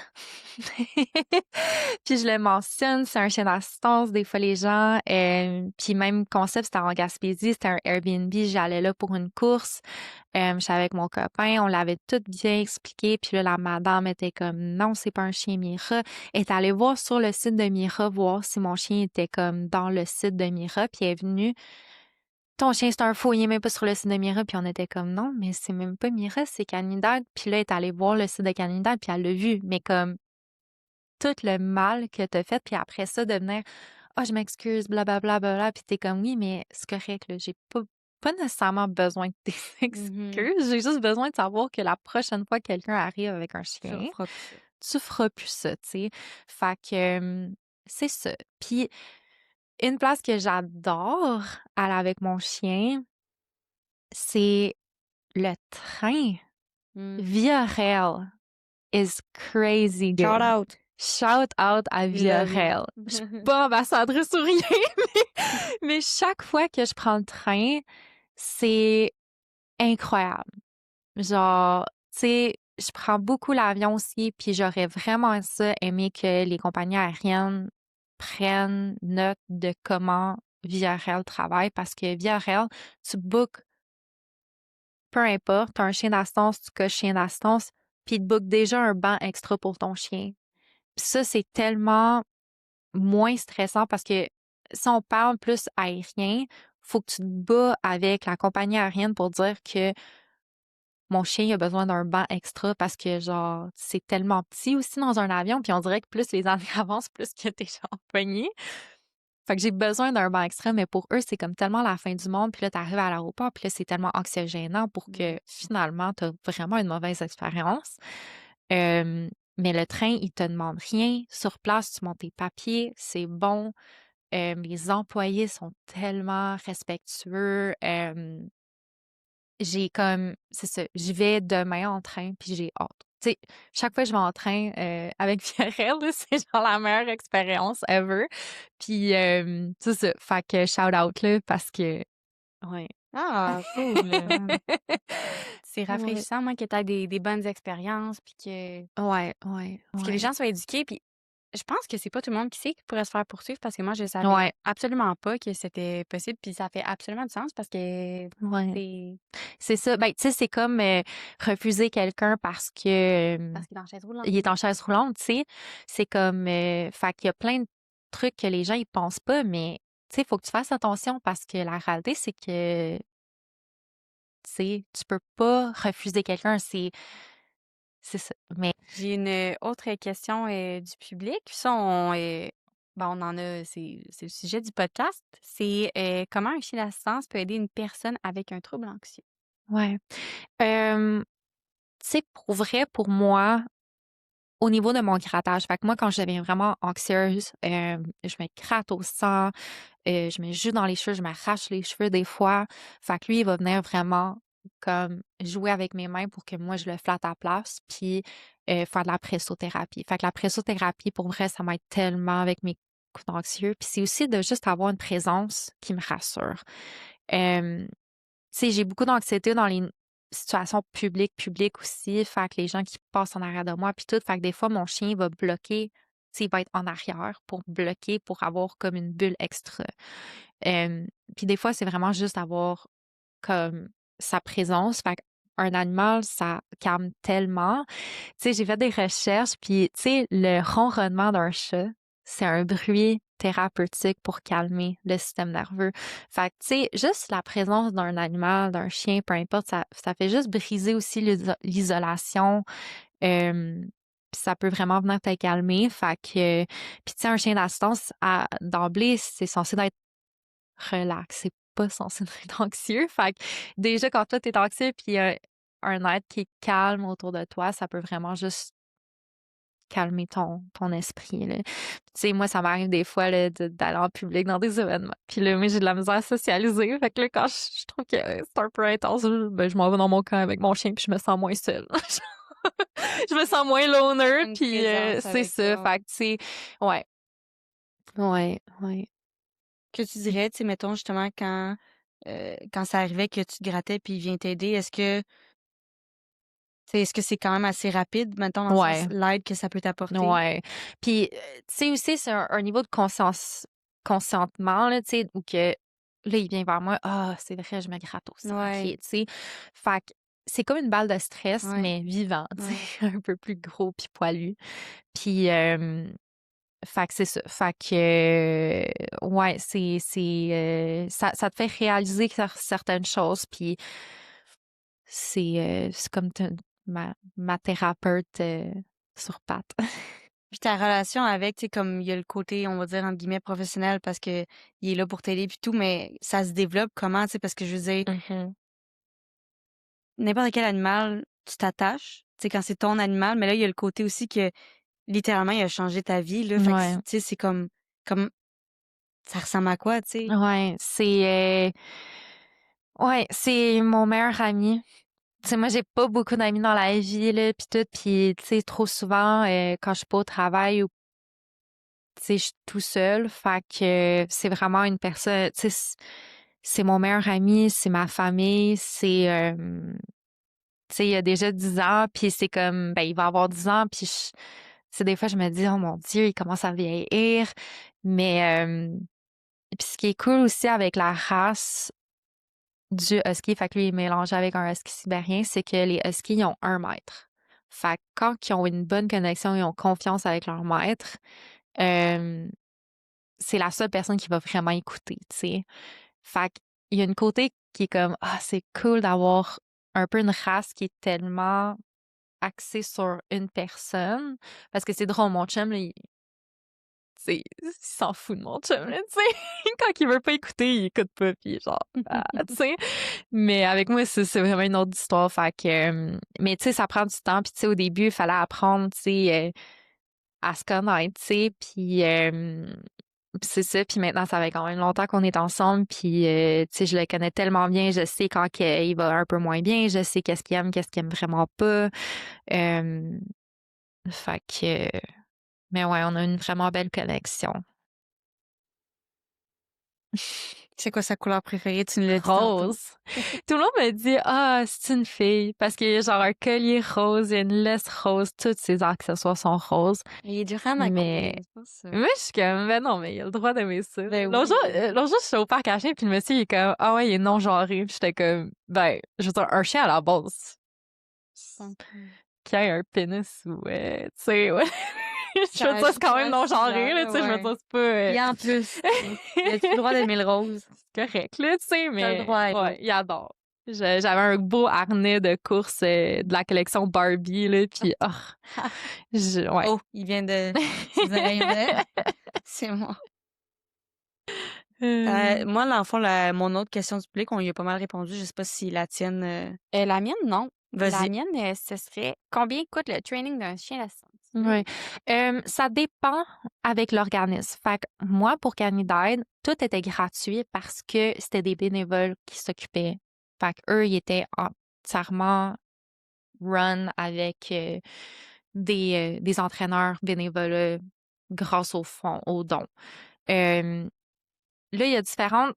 Puis je le mentionne, c'est un chien d'assistance, des fois les gens. Puis même concept, c'était en Gaspésie, c'était un Airbnb, j'allais là pour une course. J'étais avec mon copain, on l'avait tout bien expliqué. Puis là, la madame était comme, non, c'est pas un chien Mira. Elle est allée voir sur le site de Mira, voir si mon chien était comme dans le site de Mira. Puis elle est venue, ton chien, c'est un faux, il est même pas sur le site de Mira. Puis on était comme, non, mais c'est même pas Mira, c'est Canidad. Puis là, elle est allée voir le site de Canidad, puis elle l'a vu. Mais comme, tout le mal que t'as fait, puis après ça, de venir, ah, je m'excuse, blablabla, blablabla, puis t'es comme, oui, mais c'est correct, là, j'ai pas nécessairement besoin de tes Mhm. excuses, j'ai juste besoin de savoir que la prochaine fois que quelqu'un arrive avec un Tu chien, referas plus ça? tu feras plus ça, tu sais. Fait que, c'est ça. Puis, une place que j'adore aller avec mon chien, c'est le train. Mm. Via Rail is crazy Shout good. out. Shout out à We love you. Via-Rail. Je suis pas ambassadrice ou rien, mais chaque fois que je prends le train, c'est incroyable. Genre, tu sais, je prends beaucoup l'avion aussi, puis j'aurais vraiment ça aimé que les compagnies aériennes prennent note de comment Via-Rail travaille parce que Via-Rail, tu bookes peu importe, t'as un chien d'assistance, tu coches chien d'assistance, puis ils te bookent déjà un banc extra pour ton chien. Puis ça, c'est tellement moins stressant parce que si on parle plus aérien, faut que tu te bats avec la compagnie aérienne pour dire que mon chien a besoin d'un banc extra parce que, genre, c'est tellement petit aussi dans un avion, puis on dirait que plus les années avancent, plus que t'es genre pogné. Fait que j'ai besoin d'un banc extra, mais pour eux, c'est comme tellement la fin du monde, puis là, t'arrives à l'aéroport, puis là, c'est tellement anxiogénant pour que, finalement, t'as vraiment une mauvaise expérience. Euh, mais le train, il te demande rien. Sur place, tu montes tes papiers, c'est bon. Les employés sont tellement respectueux. J'ai comme, c'est ça, j'y vais demain en train, puis j'ai hâte. Tu sais, chaque fois que je vais en train avec Pierrelle, là, c'est genre la meilleure expérience ever. Puis, c'est ça, fait que shout out, là, parce que, ouais. Ah, cool. Mm. C'est Ouais, rafraîchissant, moi, que tu aies des bonnes expériences, puis ouais, ouais, que les ouais. gens soient éduqués. Puis je pense que c'est pas tout le monde qui sait qu'il pourrait se faire poursuivre parce que moi, je savais Ouais, absolument pas que c'était possible. Puis ça fait absolument du sens parce que ouais. c'est C'est ça. Ben, tu sais, c'est comme refuser quelqu'un parce que parce qu'il est en chaise roulante. il est en chaise roulante, tu sais. C'est comme, fait qu'il y a plein de trucs que les gens ils pensent pas, mais tu sais, il faut que tu fasses attention parce que la réalité, c'est que, tu sais, tu peux pas refuser quelqu'un, c'est ça. Mais J'ai une autre question du public. Ça, ben, on en a, c'est le sujet du podcast. C'est comment un chien d'assistance peut aider une personne avec un trouble anxieux. ouais. Tu sais, pour vrai, pour moi, au niveau de mon grattage, fait que moi, quand je deviens vraiment anxieuse, je me gratte au sang, je me joue dans les cheveux, je m'arrache les cheveux des fois. Fait que lui, il va venir vraiment comme jouer avec mes mains pour que moi, je le flatte à place, puis faire de la pressothérapie. Fait que la pressothérapie, pour vrai, ça m'aide tellement avec mes coups d'anxieux. Puis c'est aussi de juste avoir une présence qui me rassure. Euh, Tu sais, j'ai beaucoup d'anxiété dans les situations publiques aussi. Fait que les gens qui passent en arrière de moi, puis tout. Fait que des fois, mon chien va bloquer. Tu sais, il va être en arrière pour bloquer, pour avoir comme une bulle extra. Puis des fois, c'est vraiment juste avoir comme sa présence. Fait qu'un animal, ça calme tellement. Tu sais, j'ai fait des recherches, puis tu sais, le ronronnement d'un chat, c'est un bruit thérapeutique pour calmer le système nerveux. Fait que, tu sais, juste la présence d'un animal, d'un chien, peu importe, ça fait juste briser aussi l'isolation. Puis ça peut vraiment venir te calmer. Fait que, puis tu sais, un chien d'assistance, d'emblée, c'est censé être relax. C'est pas censé être anxieux. Fait que déjà, quand toi, t'es anxieux, puis un être qui est calme autour de toi, ça peut vraiment juste calmer ton esprit, là. Puis, tu sais, moi, ça m'arrive des fois là, d'aller en public dans des événements. Puis là, moi, j'ai de la misère à socialiser. Fait que là, quand je trouve que c'est un peu intense, ben, je m'en vais dans mon camp avec mon chien, puis je me sens moins seule. Je me sens moins loner, Une puis présence c'est avec ça. toi. Fait que, tu sais, ouais. Ouais, ouais. Que tu dirais, tu sais, mettons, justement, quand ça arrivait que tu te grattais puis il vient t'aider, est-ce que c'est quand même assez rapide, mettons, dans le sens Ouais. l'aide que ça peut t'apporter? Ouais. Puis, tu sais aussi, c'est un niveau de consentement, là, tu sais, où que, là, il vient vers moi, ah, c'est vrai, je me gratte au sang, OK, Ouais, tu sais. Fait que c'est comme une balle de stress, ouais, mais vivant, tu ouais. sais, un peu plus gros puis poilu. Puis, fait que c'est ça. Fait que, ouais, ça te fait réaliser certaines choses, puis c'est comme ma thérapeute sur pattes. Puis ta relation avec, tu sais, comme il y a le côté, on va dire, entre guillemets, professionnel parce que il est là pour t'aider puis tout, mais ça se développe comment, tu sais, parce que je veux dire, Mhm. n'importe quel animal, tu t'attaches, tu sais, quand c'est ton animal, mais là, il y a le côté aussi que, littéralement, il a changé ta vie, là. Fait que, tu Ouais. sais, c'est comme, ça ressemble à quoi, tu sais? Ouais, c'est mon meilleur ami. Tu sais, moi, j'ai pas beaucoup d'amis dans la vie, là, pis tout, pis, tu sais, trop souvent, quand je suis pas au travail ou, tu sais, je suis tout seul, fait que c'est vraiment une personne, tu sais, c'est mon meilleur ami, c'est ma famille, tu sais, il y a déjà 10 ans, puis c'est comme, ben, il va avoir 10 ans, puis tu sais, des fois, je me dis, oh mon Dieu, il commence à vieillir, mais, puis ce qui est cool aussi avec la race du husky, fait que lui, il est mélangé avec un husky sibérien, c'est que les huskies, ils ont 1 mètre. Fait que quand ils ont une bonne connexion, ils ont confiance avec leur maître, euh, c'est la seule personne qui va vraiment écouter, tu sais. Fait qu'il y a une côté qui est comme, ah, c'est cool d'avoir un peu une race qui est tellement axée sur une personne. Parce que c'est drôle, mon chum, là, il s'en fout de mon chum, là, tu sais. Quand il veut pas écouter, il écoute pas, puis genre, ah, tu sais. Mais avec moi, c'est vraiment une autre histoire. Fait que, mais tu sais, ça prend du temps. Puis tu sais, au début, il fallait apprendre, tu sais, à se connaître, tu sais. Puis c'est ça. Puis maintenant, ça fait quand même longtemps qu'on est ensemble. Puis, tu sais, je le connais tellement bien. Je sais quand il va un peu moins bien. Je sais qu'est-ce qu'il aime vraiment pas. Euh, fait que, mais ouais, on a une vraiment belle connexion. C'est quoi sa couleur préférée? Tu nous l'as dit tantôt. Rose. Tout le monde me dit, ah, c'est une fille. Parce qu'il y a genre un collier rose, il y a une laisse rose, tous ses accessoires sont roses. Il est dur à Mais, couper, c'est pas ça. moi, je suis comme, ben non, mais il a le droit d'aimer ça. Ben L'autre oui. jour, je suis au parc à chiens, puis le monsieur, il est comme, ah ouais, il est non-genré. Puis j'étais comme, ben, je veux dire, un chien à la base, qui a un pénis ou, tu sais, ouais. Je veux dire, c'est quand même non-genré, là, tu sais, je veux dire, c'est pas... Et en plus, il a-tu le droit d'aimer le rose? C'est correct, là, tu sais, T'as le mais droit, Hello. ouais, il adore. J'avais un beau harnais de course de la collection Barbie, là, puis ouais. Oh, il vient de ses oreilles en l'air. C'est moi. Euh, Moi, dans le fond, mon autre question du public, on y a pas mal répondu. Je sais pas si la tienne. La mienne, non. La Vas-y. mienne, ce serait combien coûte le training d'un chien d'assistance? ouais. Ça dépend avec l'organisme. Fait que moi, pour Canidide, tout était gratuit parce que c'était des bénévoles qui s'occupaient. Fait que eux, ils étaient entièrement run avec des entraîneurs bénévoles grâce au fonds, aux dons. Euh, Là, il y a différentes,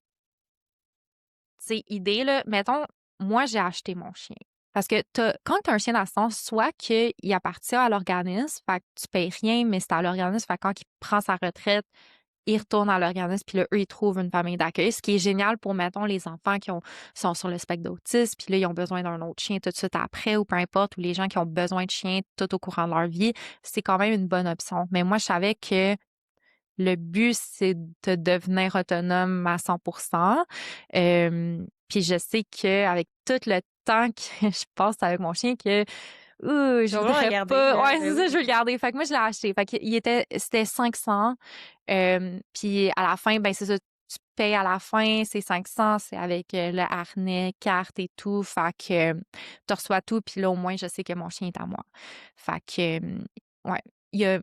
tu sais, idées, là. Mettons, moi, j'ai acheté mon chien. Parce que quand tu as un chien d'assistance, soit qu'il appartient à l'organisme, fait que tu payes rien, mais c'est à l'organisme, fait que quand il prend sa retraite, ils retournent à l'organisme, puis là, eux, ils trouvent une famille d'accueil, ce qui est génial pour, mettons, les enfants qui sont sur le spectre d'autisme, puis là, ils ont besoin d'un autre chien tout de suite après, ou peu importe, ou les gens qui ont besoin de chiens tout au courant de leur vie, c'est quand même une bonne option. Mais moi, je savais que le but, c'est de devenir autonome à 100%. Puis je sais qu'avec tout le temps que je passe avec mon chien, que Tu je vas vouloir le voudrais garder, pas. là. Ouais, Ben c'est ça, oui. je veux le garder. Fait que moi, je l'ai acheté. Fait que c'était 500. Puis à la fin, ben c'est ça, tu payes à la fin, c'est 500, c'est avec le harnais, carte et tout. Fait que tu reçois tout, puis là, au moins, je sais que mon chien est à moi. Fait que, ouais, il y a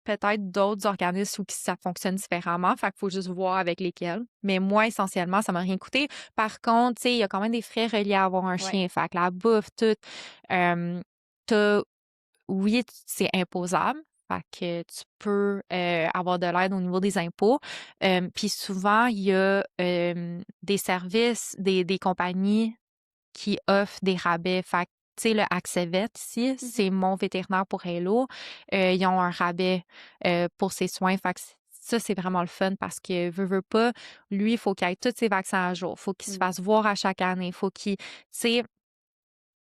peut-être d'autres organismes où ça fonctionne différemment. Fait qu'il faut juste voir avec lesquels. Mais moi, essentiellement, ça m'a rien coûté. Par contre, tu sais, il y a quand même des frais reliés à avoir un Ouais. chien. Fait que la bouffe, tout. T'as oui, c'est imposable. Fait que tu peux avoir de l'aide au niveau des impôts. Puis souvent, il y a des services, des compagnies qui offrent des rabais. Fait que, tu sais, le Axevet ici, c'est mon vétérinaire pour Hello. Ils ont un rabais pour ses soins. Fait que ça, c'est vraiment le fun parce que veut pas, lui, il faut qu'il ait tous ses vaccins à jour. Il faut qu'il se fasse voir à chaque année. Il faut qu'il, tu sais,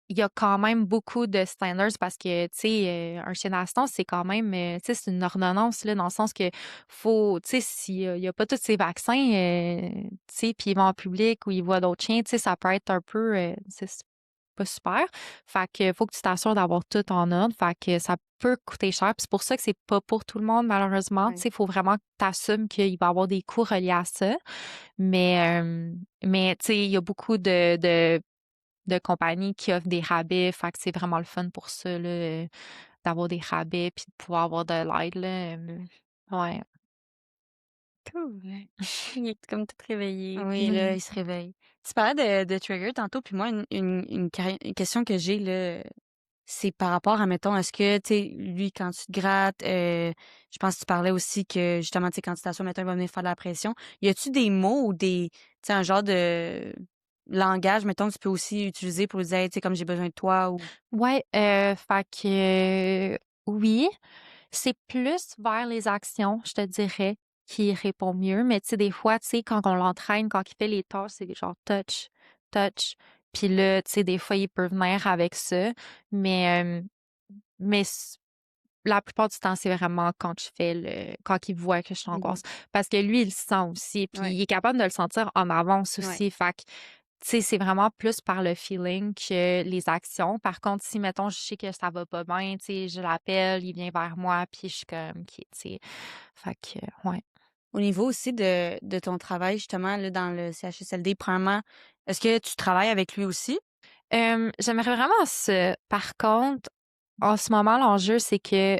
il y a quand même beaucoup de standards parce que, tu sais, un chien d'assistance, c'est quand même, tu sais, c'est une ordonnance, là, dans le sens que faut, tu sais, s'il y a pas tous ces vaccins, tu sais, puis il va en public ou il voit d'autres chiens, tu sais, ça peut être un peu, c'est pas super. Fait que faut que tu t'assures d'avoir tout en ordre. Fait que ça peut coûter cher. Puis c'est pour ça que c'est pas pour tout le monde, malheureusement. Tu Ouais. sais, il faut vraiment que tu assumes qu'il va y avoir des coûts reliés à ça. Mais tu sais, il y a beaucoup de compagnies qui offrent des rabais. Fait que c'est vraiment le fun pour ça, là, d'avoir des rabais puis de pouvoir avoir de l'aide, là. Ouais. Cool. Il est comme tout réveillé. Oui, Puis, là, il se réveille. Tu parlais de trigger tantôt, puis moi, une question que j'ai, là, c'est par rapport à, mettons, est-ce que, tu sais, lui, quand tu te grattes, je pense que tu parlais aussi que, justement, tu sais, quand tu t'assois, mettons, il va venir faire de la pression. Y a-tu des mots ou tu sais, un genre de langage, mettons, que tu peux aussi utiliser pour lui dire, Hey, tu sais, comme j'ai besoin de toi ou... Ouais, fait que oui, c'est plus vers les actions, je te dirais, qui répond mieux. Mais tu sais, des fois, tu sais, quand on l'entraîne, quand il fait les tâches, c'est genre touch, touch. Puis là, tu sais, des fois, il peut venir avec ça. Mais, mais la plupart du temps, c'est vraiment quand je fais quand il voit que je suis angoisse. Parce que lui, il le sent aussi. Puis Ouais. il est capable de le sentir en avance Ouais. aussi. Fait que, tu sais, c'est vraiment plus par le feeling que les actions. Par contre, si, mettons, je sais que ça va pas bien, tu sais, je l'appelle, il vient vers moi, puis je suis comme, OK, tu sais. Fait que, ouais. Au niveau aussi de ton travail, justement, là, dans le CHSLD, premièrement, est-ce que tu travailles avec lui aussi? J'aimerais vraiment ça. Par contre, en ce moment, l'enjeu, c'est que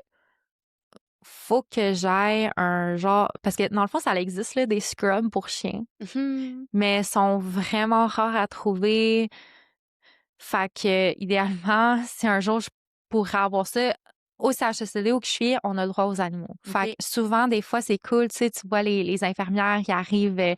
faut que j'aille un genre, parce que dans le fond, ça existe, là, des scrubs pour chiens, Mhm. mais sont vraiment rares à trouver. Fait que, idéalement, si un jour je pourrais avoir ça, au CHSLD où que je suis, on a le droit aux animaux. Fait que OK. souvent, des fois, c'est cool, tu sais, tu vois les infirmières qui arrivent,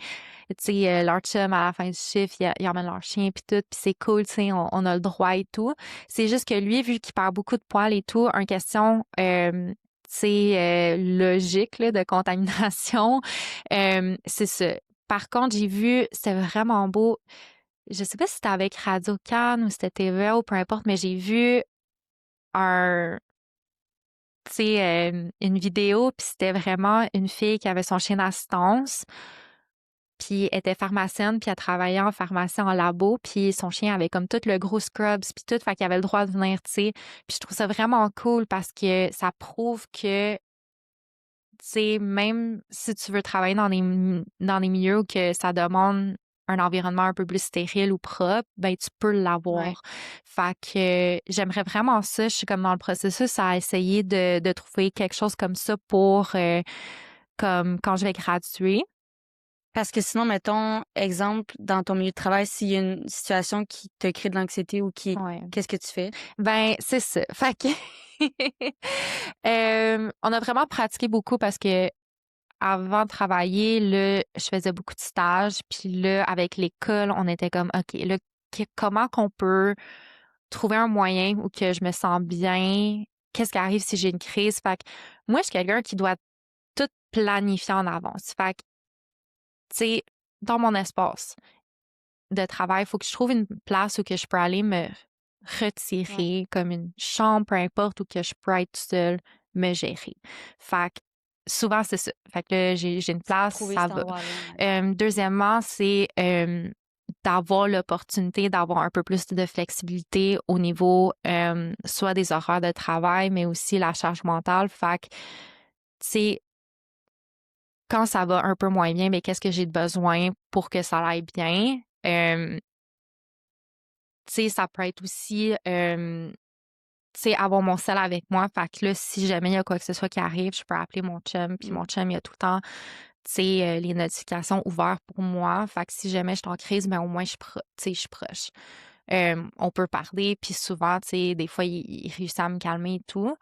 tu sais, leur chum à la fin du chiffre, ils emmènent leur chien puis tout, puis c'est cool, tu sais, on a le droit et tout. C'est juste que lui, vu qu'il perd beaucoup de poils et tout, une question, tu sais, logique, là, de contamination, c'est ça. Par contre, j'ai vu, c'était vraiment beau. Je sais pas si c'était avec Radio Cannes ou c'était TVA ou peu importe, mais j'ai vu un, tu sais, une vidéo, puis c'était vraiment une fille qui avait son chien d'assistance, puis elle était pharmacienne, puis elle travaillait en pharmacie en labo, puis son chien avait comme tout le gros scrubs, puis tout, fait qu'il avait le droit de venir, tu sais. Puis je trouve ça vraiment cool parce que ça prouve que, tu sais, même si tu veux travailler dans des milieux où que ça demande un environnement un peu plus stérile ou propre, ben tu peux l'avoir. Ouais. Fait que j'aimerais vraiment ça. Je suis comme dans le processus à essayer de trouver quelque chose comme ça pour comme quand je vais graduer. Parce que sinon, mettons, exemple, dans ton milieu de travail, s'il y a une situation qui te crée de l'anxiété ou qui, Ouais. qu'est-ce que tu fais? Ben c'est ça. Fait que on a vraiment pratiqué beaucoup parce que avant de travailler, là, je faisais beaucoup de stages, puis là, avec l'école, on était comme, OK, là, comment qu'on peut trouver un moyen où que je me sens bien? Qu'est-ce qui arrive si j'ai une crise? Fait que moi, je suis quelqu'un qui doit tout planifier en avance. Fait que, tu sais, dans mon espace de travail, il faut que je trouve une place où que je peux aller me retirer, comme une chambre, peu importe, où que je peux être toute seule, me gérer. Fait que souvent, c'est ça. Fait que là, j'ai une place, Trouver ça cet va. endroit-là. Deuxièmement, c'est d'avoir l'opportunité d'avoir un peu plus de flexibilité au niveau soit des horaires de travail, mais aussi la charge mentale. Fait que, tu sais, quand ça va un peu moins bien, mais qu'est-ce que j'ai de besoin pour que ça aille bien? Tu sais, ça peut être aussi, tu sais, avoir mon sel avec moi. Fait que là, si jamais il y a quoi que ce soit qui arrive, je peux appeler mon chum. Puis mon chum, il a tout le temps, tu sais, les notifications ouvertes pour moi. Fait que si jamais je suis en crise, ben au moins, tu sais, je suis proche. On peut parler, puis souvent, tu sais, des fois, il réussit à me calmer et tout.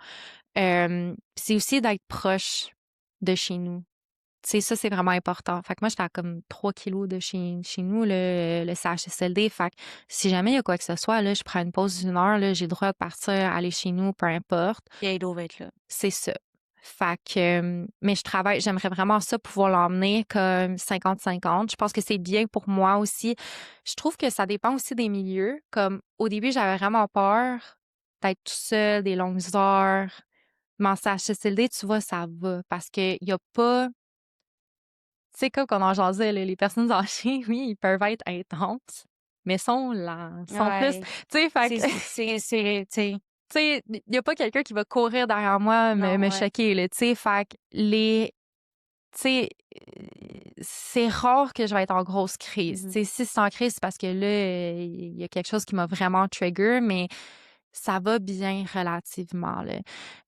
C'est aussi d'être proche de chez nous. Tu sais, ça, c'est vraiment important. Fait que moi, j'étais à comme 3 kilos de chez nous, le CHSLD. Fait que si jamais il y a quoi que ce soit, là, je prends une pause d'une heure, là, j'ai le droit de partir, aller chez nous, peu importe. Et Halo va être là. C'est ça. Fait que, mais j'aimerais vraiment ça, pouvoir l'emmener comme 50-50. Je pense que c'est bien pour moi aussi. Je trouve que ça dépend aussi des milieux. Comme, au début, j'avais vraiment peur d'être tout seul, des longues heures. Mais en CHSLD, tu vois, ça va. Parce qu'il y a pas, tu sais, comme qu'on en jasait, là, les personnes âgées, oui, ils peuvent être intenses, mais sont lents, sont plus, Ouais. tu sais, fait que, Tu tu sais, il y a pas quelqu'un qui va courir derrière moi Non, me ouais. choquer, là, tu sais, fait que tu sais, c'est rare que je vais être en grosse crise. Tu sais, si c'est en crise, c'est parce que là, il y a quelque chose qui m'a vraiment trigger, mais ça va bien relativement, là.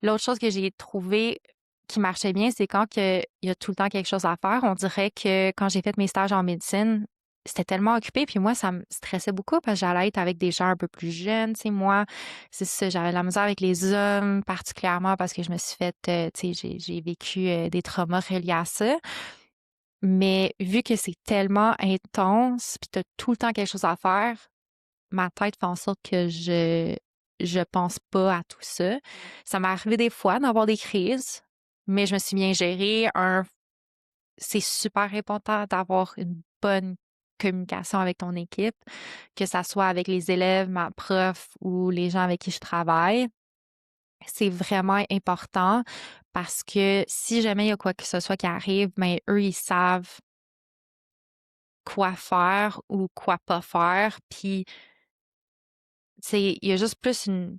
L'autre chose que j'ai trouvé qui marchait bien, c'est quand il y a tout le temps quelque chose à faire. On dirait que quand j'ai fait mes stages en médecine, c'était tellement occupé, puis moi, ça me stressait beaucoup parce que j'allais être avec des gens un peu plus jeunes, tu sais, moi, c'est ça, j'avais de la misère avec les hommes, particulièrement parce que je me suis fait, tu sais, j'ai vécu des traumas reliés à ça. Mais vu que c'est tellement intense, puis t'as tout le temps quelque chose à faire, ma tête fait en sorte que je pense pas à tout ça. Ça m'est arrivé des fois d'avoir des crises, mais je me suis bien gérée. C'est super important d'avoir une bonne communication avec ton équipe, que ça soit avec les élèves, ma prof ou les gens avec qui je travaille. C'est vraiment important parce que si jamais il y a quoi que ce soit qui arrive, ben eux, ils savent quoi faire ou quoi pas faire. Puis, tu sais, il y a juste plus une...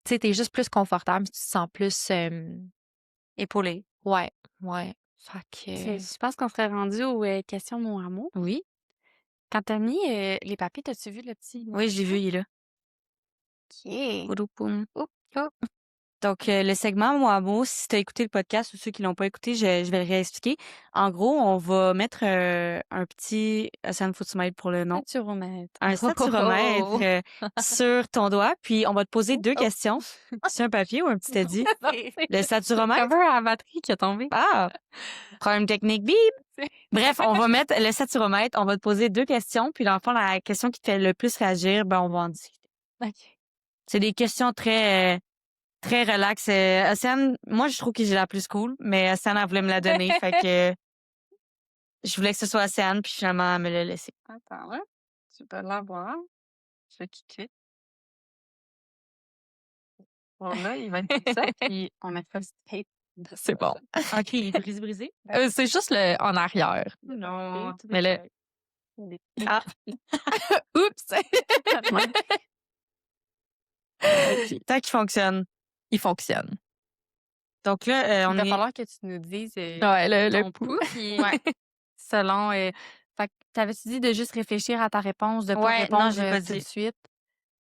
Tu sais, t'es juste plus confortable, tu te sens plus... épaulé. ouais, ouais. Fait que... Je pense qu'on serait rendu aux questions mot à mot. Oui. Quand t'as mis les papiers, t'as-tu vu le petit mot Oui, à j'ai vu, mot? il est là. OK. Pouloupoum. Oh, oh. Donc, le segment mot à mot, si tu as écouté le podcast ou ceux qui l'ont pas écouté, je vais le réexpliquer. En gros, on va mettre un petit... Ça me faut tu m'aides pour le nom. Saturomètre. Un saturomètre sur ton doigt, puis on va te poser deux questions. C'est un papier ou un petit teddy? Le saturomètre? Cover à la batterie qui a tombé. Ah! Problème technique, bip! Bref, on va mettre le saturomètre, on va te poser deux questions, puis dans le fond, la question qui te fait le plus réagir, ben on va en discuter. OK. C'est des questions très très relax. Océane, moi je trouve que j'ai la plus cool, mais Océane elle voulait me la donner, fait que je voulais que ce soit Océane, puis finalement elle me l'a laissé. Attends, là. Tu peux l'avoir. Je vais cliquer. Bon, là, il va être tout ça, puis on mettra du tape. C'est bon. OK, il est brisé. C'est juste le en arrière. Non. Mais là... Ah, Oups! tant qu'il fonctionne. Il fonctionne. Donc là, Il on va est... falloir que tu nous dises Ouais, le ton pouls. pouls, puis selon... fait que t'avais-tu dit de juste réfléchir à ta réponse, de pas Ouais, non, répondre j'ai pas tout de dit. suite?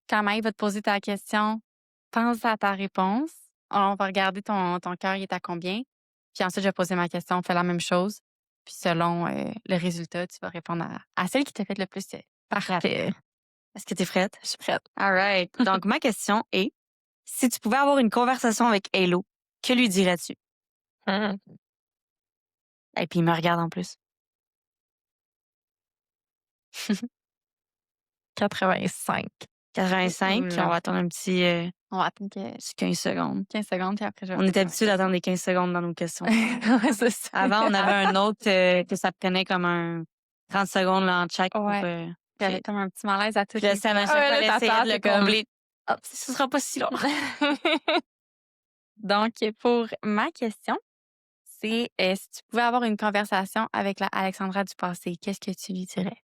Quand Maï va te poser ta question, pense à ta réponse. On va regarder ton cœur, il est à combien. Puis ensuite, je vais poser ma question, on fait la même chose. Puis selon le résultat, tu vas répondre à celle qui t'a fait le plus. Parfait. Est-ce que tu es prête? Je suis prête. All right. Donc, ma question est, si tu pouvais avoir une conversation avec Halo, que lui dirais-tu? Et puis, il me regarde en plus. 85. 85, on va attendre un petit On va attendre C'est 15 secondes. 15 secondes, puis après, je vais On est poser ma habitué d'attendre les 15 secondes dans nos questions. Ouais, c'est ça. Avant, on avait un autre que ça prenait comme un 30 secondes là, en check pour... Ouais. Puis elle a comme un petit malaise à toutes Puis là, les Sam, à fois. chaque Ouais, fois, là, elle essayait t'attends, de le t'es comme combler. Hop, ce sera pas si long. Donc, pour ma question, c'est si tu pouvais avoir une conversation avec la Alexandra du passé, qu'est-ce que tu lui dirais?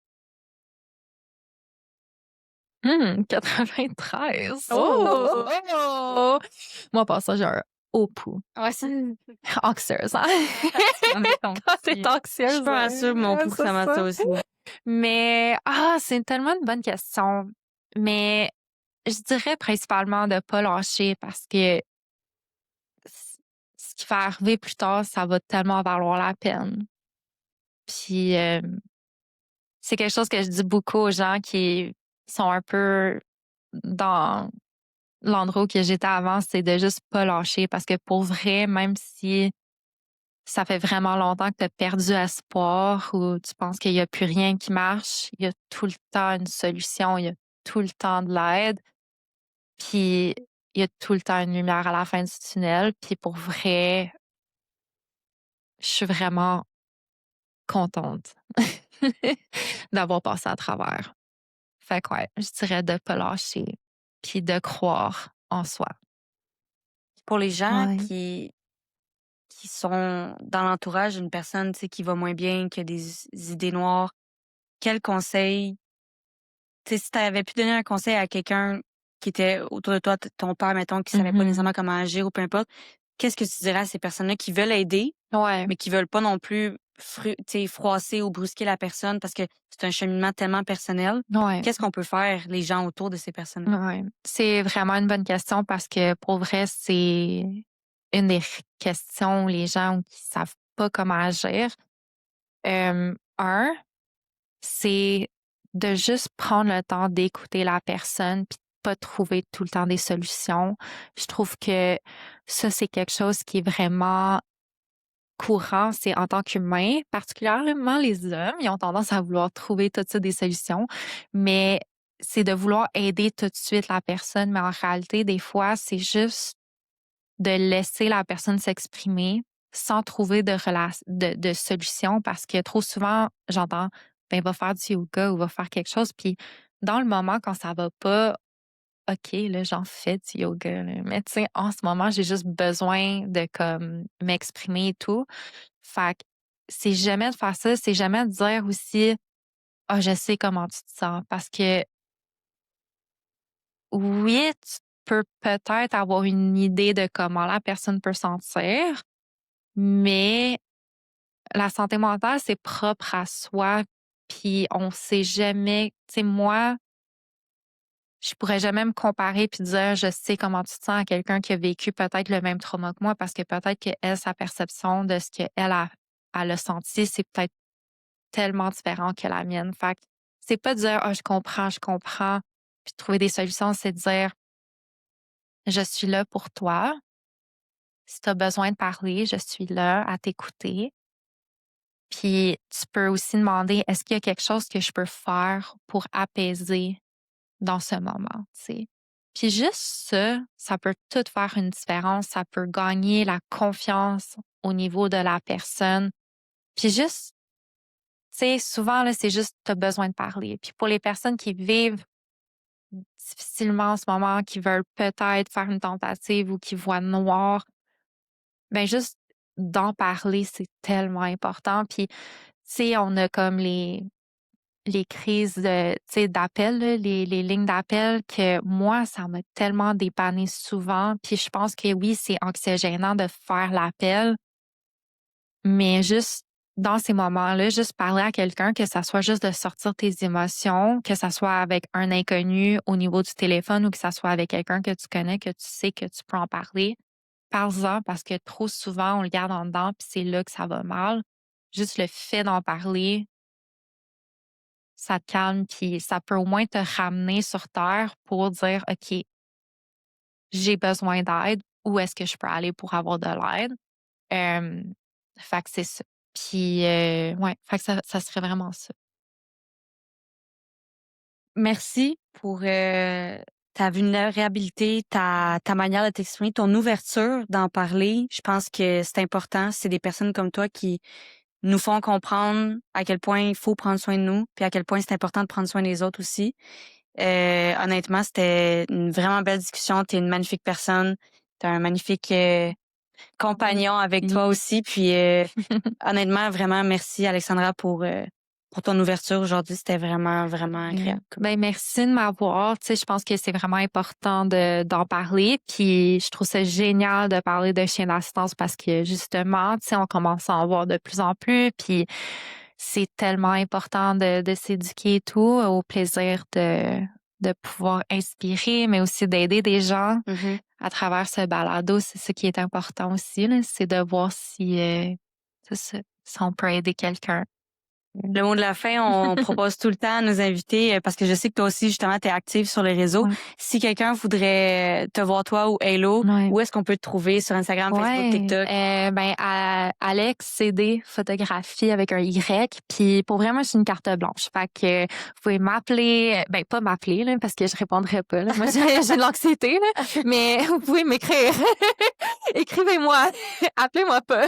93. Oh! Oh! Moi, pour ça, j'ai un haut pouls. Ouais, c'est Anxieuse, hein? on est ton Quand petit- t'es anxieuse. Je suis pas sûre, mon ouais, pouls, c'est ça m'a ça ça. aussi. Mais, c'est tellement une bonne question. Mais je dirais principalement de pas lâcher parce que ce qui va arriver plus tard, ça va tellement valoir la peine. Puis, c'est quelque chose que je dis beaucoup aux gens qui sont un peu dans l'endroit où que j'étais avant, c'est de juste pas lâcher parce que pour vrai, même si ça fait vraiment longtemps que tu as perdu espoir ou tu penses qu'il y a plus rien qui marche, il y a tout le temps une solution, il y a tout le temps de l'aide, puis il y a tout le temps une lumière à la fin du tunnel. Puis pour vrai, je suis vraiment contente d'avoir passé à travers. Fait que ouais, je dirais de pas lâcher, puis de croire en soi. Pour les gens Ouais. qui sont dans l'entourage d'une personne, tu sais, qui va moins bien, qui a des idées noires, quel conseil, tu sais, si tu avais pu donner un conseil à quelqu'un qui était autour de toi, ton père, mettons, qui savait pas Mhm. nécessairement comment agir ou peu importe, qu'est-ce que tu dirais à ces personnes-là qui veulent aider, Ouais. mais qui veulent pas non plus tu sais, froisser ou brusquer la personne parce que c'est un cheminement tellement personnel? Ouais. Qu'est-ce qu'on peut faire, les gens autour de ces personnes? Ouais. C'est vraiment une bonne question parce que pour vrai, c'est une des questions où les gens qui savent pas comment agir. Un, c'est de juste prendre le temps d'écouter la personne puis de pas trouver tout le temps des solutions. Je trouve que ça, c'est quelque chose qui est vraiment courant, c'est en tant qu'humain, particulièrement les hommes, ils ont tendance à vouloir trouver tout ça des solutions, mais c'est de vouloir aider tout de suite la personne, mais en réalité, des fois, c'est juste de laisser la personne s'exprimer sans trouver de solution parce que trop souvent, j'entends, ben, va faire du yoga ou va faire quelque chose, puis dans le moment, quand ça va pas, OK, là, j'en fais du yoga, là. Mais tu sais, en ce moment, j'ai juste besoin de comme m'exprimer et tout. Fait que c'est jamais de faire ça, c'est jamais de dire aussi ah, je sais comment tu te sens. Parce que oui, tu peux peut-être avoir une idée de comment la personne peut sentir, mais la santé mentale, c'est propre à soi. Puis on sait jamais, tu sais, moi, je pourrais jamais me comparer puis dire je sais comment tu te sens à quelqu'un qui a vécu peut-être le même trauma que moi parce que peut-être qu'elle, sa perception de ce qu'elle elle a senti, c'est peut-être tellement différent que la mienne. Fait que c'est pas de dire ah, je comprends, puis de trouver des solutions, c'est de dire je suis là pour toi. Si tu as besoin de parler, je suis là à t'écouter. Puis tu peux aussi demander est-ce qu'il y a quelque chose que je peux faire pour apaiser dans ce moment, tu sais. Puis juste ça peut tout faire une différence. Ça peut gagner la confiance au niveau de la personne. Puis juste, tu sais, souvent, là, c'est juste, tu as besoin de parler. Puis pour les personnes qui vivent difficilement en ce moment, qui veulent peut-être faire une tentative ou qui voient noir, ben juste d'en parler, c'est tellement important. Puis, tu sais, on a comme les crises de, tu sais, d'appel, là, les lignes d'appel que moi, ça m'a tellement dépanné souvent. Puis je pense que oui, c'est anxiogénant de faire l'appel, mais juste dans ces moments-là, juste parler à quelqu'un, que ça soit juste de sortir tes émotions, que ça soit avec un inconnu au niveau du téléphone ou que ça soit avec quelqu'un que tu connais, que tu sais que tu peux en parler. Parle-en parce que trop souvent, on le garde en dedans puis c'est là que ça va mal. Juste le fait d'en parler, ça te calme, puis ça peut au moins te ramener sur terre pour dire, OK, j'ai besoin d'aide, où est-ce que je peux aller pour avoir de l'aide? Euh, fait que c'est ça. Puis, ouais, fait que ça serait vraiment ça. Merci pour ta vulnérabilité, ta manière de t'exprimer, ton ouverture d'en parler. Je pense que c'est important. C'est des personnes comme toi qui nous font comprendre à quel point il faut prendre soin de nous, puis à quel point c'est important de prendre soin des autres aussi. Honnêtement, c'était une vraiment belle discussion. T'es une magnifique personne. T'as un magnifique compagnon avec toi aussi. Puis honnêtement, vraiment, merci Alexandra pour ton ouverture aujourd'hui. C'était vraiment, vraiment agréable. Ben, merci de m'avoir. Tu sais, je pense que c'est vraiment important d'en parler. Puis je trouve ça génial de parler de chiens d'assistance parce que justement, tu sais, on commence à en voir de plus en plus. Puis c'est tellement important de s'éduquer et tout, au plaisir de pouvoir inspirer, mais aussi d'aider des gens Mm-hmm. à travers ce balado. C'est ce qui est important aussi, là, c'est de voir si, si on peut aider quelqu'un. Le mot de la fin, on propose tout le temps à nos invités, parce que je sais que toi aussi, justement, tu es active sur les réseaux. Ouais. Si quelqu'un voudrait te voir toi ou Halo, Ouais. où est-ce qu'on peut te trouver sur Instagram, Facebook, TikTok? Ben, Alex CD Photographie avec un Y. Puis pour vrai, moi, je suis une carte blanche. Fait que vous pouvez m'appeler, ben pas m'appeler là, parce que je répondrai pas. Là. Moi, j'ai de l'anxiété, là, mais vous pouvez m'écrire. Écrivez-moi. Appelez-moi pas.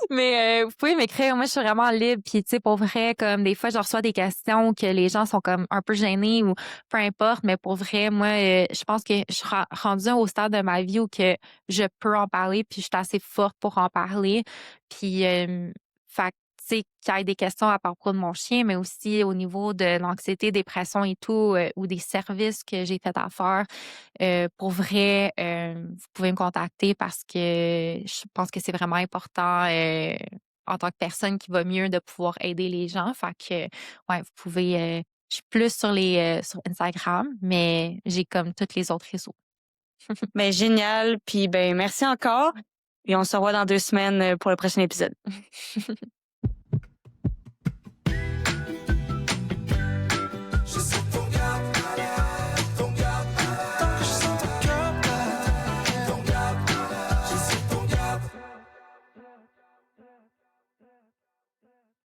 Mais vous pouvez m'écrire. Moi, je suis vraiment libre. Puis tu sais, pour vrai, comme des fois, je reçois des questions que les gens sont comme un peu gênés ou peu importe. Mais pour vrai, moi, je pense que je suis rendue au stade de ma vie où que je peux en parler, puis je suis assez forte pour en parler. Puis, fait que, tu sais, qu'il y ait des questions à propos de mon chien, mais aussi au niveau de l'anxiété, dépression et tout, ou des services que j'ai fait à faire, pour vrai, vous pouvez me contacter parce que je pense que c'est vraiment important en tant que personne qui va mieux de pouvoir aider les gens. Fait que, ouais, vous pouvez... je suis plus sur Instagram, mais j'ai comme tous les autres réseaux. Ben, génial. Puis, ben, merci encore. Et on se revoit dans 2 semaines pour le prochain épisode.